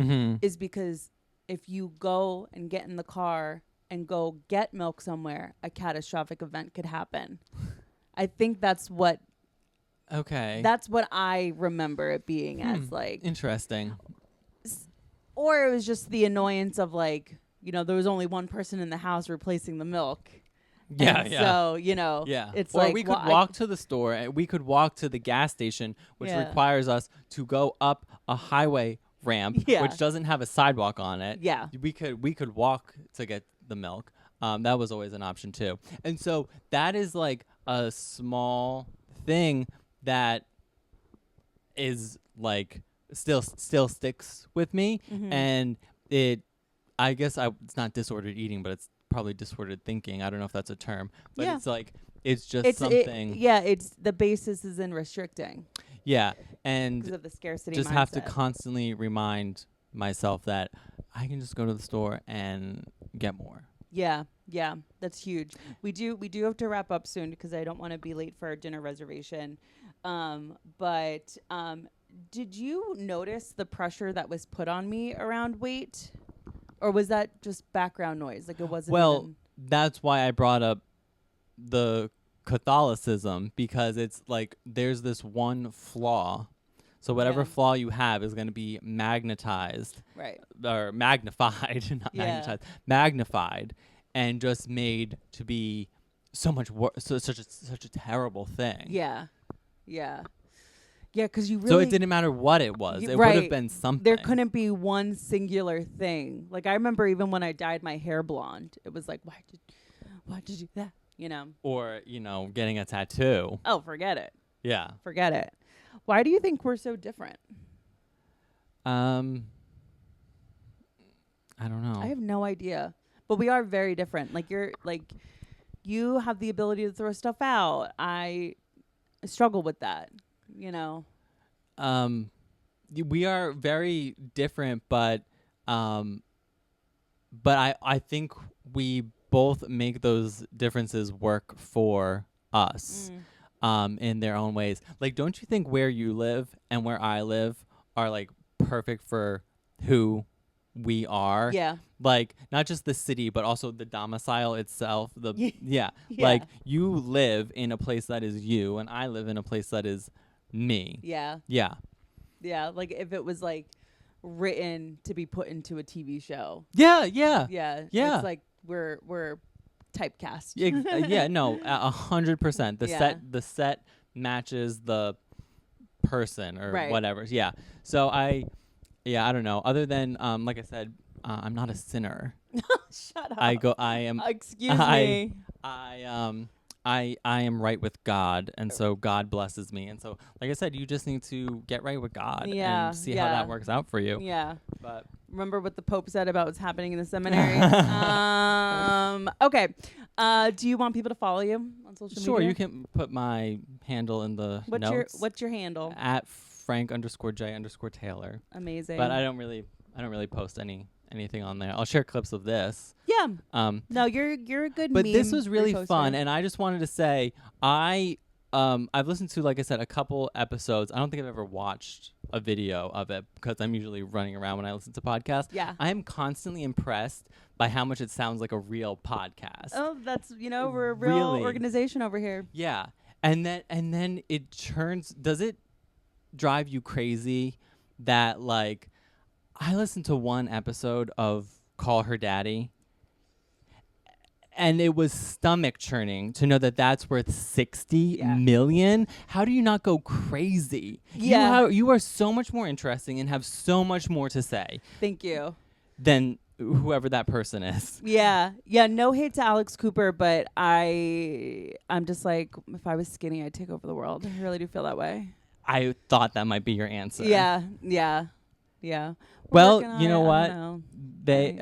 Speaker 1: is because if you go and get in the car and go get milk somewhere, a catastrophic event could happen. I think that's what I remember it being as, like.
Speaker 2: Interesting.
Speaker 1: Or it was just the annoyance of, like, there was only one person in the house replacing the milk.
Speaker 2: Yeah,
Speaker 1: And
Speaker 2: yeah.
Speaker 1: So, it's
Speaker 2: or
Speaker 1: like,
Speaker 2: we could walk to the store and we could walk to the gas station, which
Speaker 1: Yeah.
Speaker 2: requires us to go up a highway ramp,
Speaker 1: Yeah.
Speaker 2: which doesn't have a sidewalk on it.
Speaker 1: Yeah.
Speaker 2: We could walk to get the milk. That was always an option too. And so that is like a small thing that is like still sticks with me. And I guess it's not disordered eating, but it's probably disordered thinking. I don't know if that's a term, but
Speaker 1: Yeah.
Speaker 2: it's like, it's just something.
Speaker 1: It's the basis is in restricting
Speaker 2: Yeah.
Speaker 1: because
Speaker 2: And
Speaker 1: of the scarcity
Speaker 2: just
Speaker 1: mindset.
Speaker 2: have to constantly remind myself that I can just go to the store and get more.
Speaker 1: Yeah, that's huge. We do have to wrap up soon because I don't want to be late for our dinner reservation. But did you notice the pressure that was put on me around weight, or was that just background noise? Like it wasn't.
Speaker 2: Well,
Speaker 1: even
Speaker 2: that's why I brought up the Catholicism, because it's like there's this one flaw. So whatever
Speaker 1: Yeah.
Speaker 2: flaw you have is going to be magnetized
Speaker 1: Right.
Speaker 2: or magnified, not
Speaker 1: Yeah.
Speaker 2: magnetized, magnified, and just made to be so much worse. So it's such a terrible thing.
Speaker 1: Yeah. Yeah. Yeah, because you really.
Speaker 2: So it didn't matter what it was. It would have
Speaker 1: Right.
Speaker 2: been something.
Speaker 1: There couldn't be one singular thing. Like I remember even when I dyed my hair blonde, it was like, why'd you do that? You know.
Speaker 2: Or, getting a tattoo.
Speaker 1: Oh, forget it.
Speaker 2: Yeah.
Speaker 1: Forget it. Why do you think we're so different?
Speaker 2: I don't know.
Speaker 1: I have no idea. But we are very different. You have the ability to throw stuff out. I struggle with that,
Speaker 2: We are very different, but I think we both make those differences work for us. In their own ways. Like, don't you think where you live and where I live are like perfect for who we are?
Speaker 1: Yeah.
Speaker 2: Like, not just the city, but also the domicile itself. Yeah.
Speaker 1: Yeah.
Speaker 2: Like, you live in a place that is you, and I live in a place that is me.
Speaker 1: Yeah.
Speaker 2: Yeah.
Speaker 1: Yeah. Like if it was like written to be put into a TV show.
Speaker 2: Yeah. Yeah.
Speaker 1: Yeah.
Speaker 2: Yeah.
Speaker 1: It's like we're typecast.
Speaker 2: Yeah. No, 100%.
Speaker 1: Yeah.
Speaker 2: The set matches the person or
Speaker 1: Right.
Speaker 2: whatever. Yeah. So I don't know. Other than like I said, I'm not a sinner.
Speaker 1: Shut up.
Speaker 2: I am.
Speaker 1: Excuse
Speaker 2: I-
Speaker 1: me.
Speaker 2: I am right with God, and so God blesses me. And so, like I said, you just need to get right with God
Speaker 1: Yeah,
Speaker 2: and see how
Speaker 1: yeah.
Speaker 2: that works out for you.
Speaker 1: Yeah.
Speaker 2: But
Speaker 1: Remember what the Pope said about what's happening in the seminary? Okay. Do you want people to follow you on social media?
Speaker 2: sure, you can put my handle in the notes.
Speaker 1: What's your handle?
Speaker 2: At Frank_J_Taylor.
Speaker 1: Amazing.
Speaker 2: But I don't really post anything on there. I'll share clips of this.
Speaker 1: Yeah.
Speaker 2: Um,
Speaker 1: No, you're a good
Speaker 2: but this
Speaker 1: meme
Speaker 2: was really
Speaker 1: reposter.
Speaker 2: fun, and I just wanted to say I've listened to, like I said, a couple episodes. I don't think I've ever watched a video of it because I'm usually running around when I listen to podcasts.
Speaker 1: Yeah.
Speaker 2: I am constantly impressed by how much it sounds like a real podcast.
Speaker 1: Oh, that's we're a real
Speaker 2: Really?
Speaker 1: organization over here.
Speaker 2: Yeah. And then it turns, does it drive you crazy that, like, I listened to one episode of Call Her Daddy, and it was stomach churning to know that that's worth 60
Speaker 1: Yeah.
Speaker 2: million. How do you not go crazy?
Speaker 1: Yeah.
Speaker 2: You are so much more interesting and have so much more to say
Speaker 1: Thank you.
Speaker 2: than whoever that person is.
Speaker 1: Yeah. Yeah, no hate to Alex Cooper, but I'm just like, if I was skinny, I'd take over the world. I really do feel that way.
Speaker 2: I thought that might be your answer.
Speaker 1: Yeah. Yeah. Yeah. We're
Speaker 2: Well,
Speaker 1: working on
Speaker 2: you know
Speaker 1: it. I
Speaker 2: what?
Speaker 1: don't know.
Speaker 2: They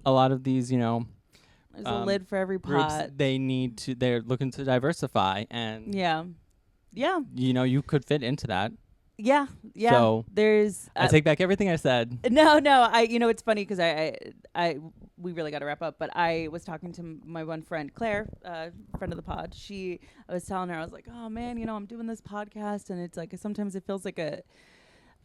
Speaker 2: a lot of these,
Speaker 1: There's a lid for every
Speaker 2: groups,
Speaker 1: pot.
Speaker 2: they're looking to diversify, and
Speaker 1: Yeah. Yeah.
Speaker 2: you could fit into that.
Speaker 1: Yeah. Yeah.
Speaker 2: So,
Speaker 1: there's
Speaker 2: I take back everything I said.
Speaker 1: No, it's funny because we really got to wrap up, but I was talking to my one friend, Claire, friend of the pod. I was telling her, I was like, oh man, I'm doing this podcast and it's like, sometimes it feels like a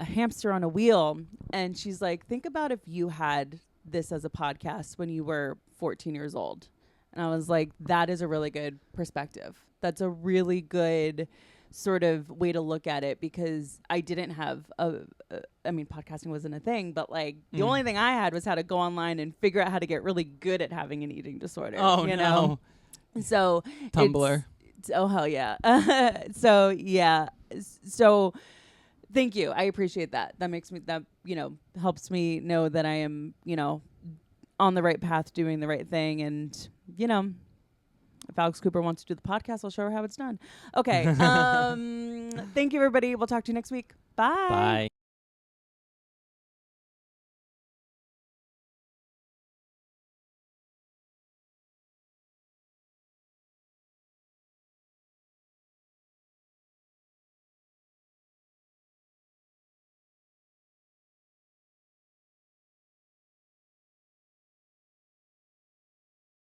Speaker 1: hamster on a wheel. And she's like, think about if you had this as a podcast when you were 14 years old. And I was like, that is a really good perspective. That's a really good sort of way to look at it, because I didn't have podcasting wasn't a thing, but like the only thing I had was how to go online and figure out how to get really good at having an eating disorder.
Speaker 2: Oh,
Speaker 1: you
Speaker 2: no.
Speaker 1: know? So
Speaker 2: Tumblr.
Speaker 1: Oh hell yeah. So yeah. So thank you. I appreciate that. That makes me helps me know that I am, on the right path, doing the right thing. And, if Alex Cooper wants to do the podcast, I'll show her how it's done. Okay. Thank you, everybody. We'll talk to you next week. Bye.
Speaker 2: Bye.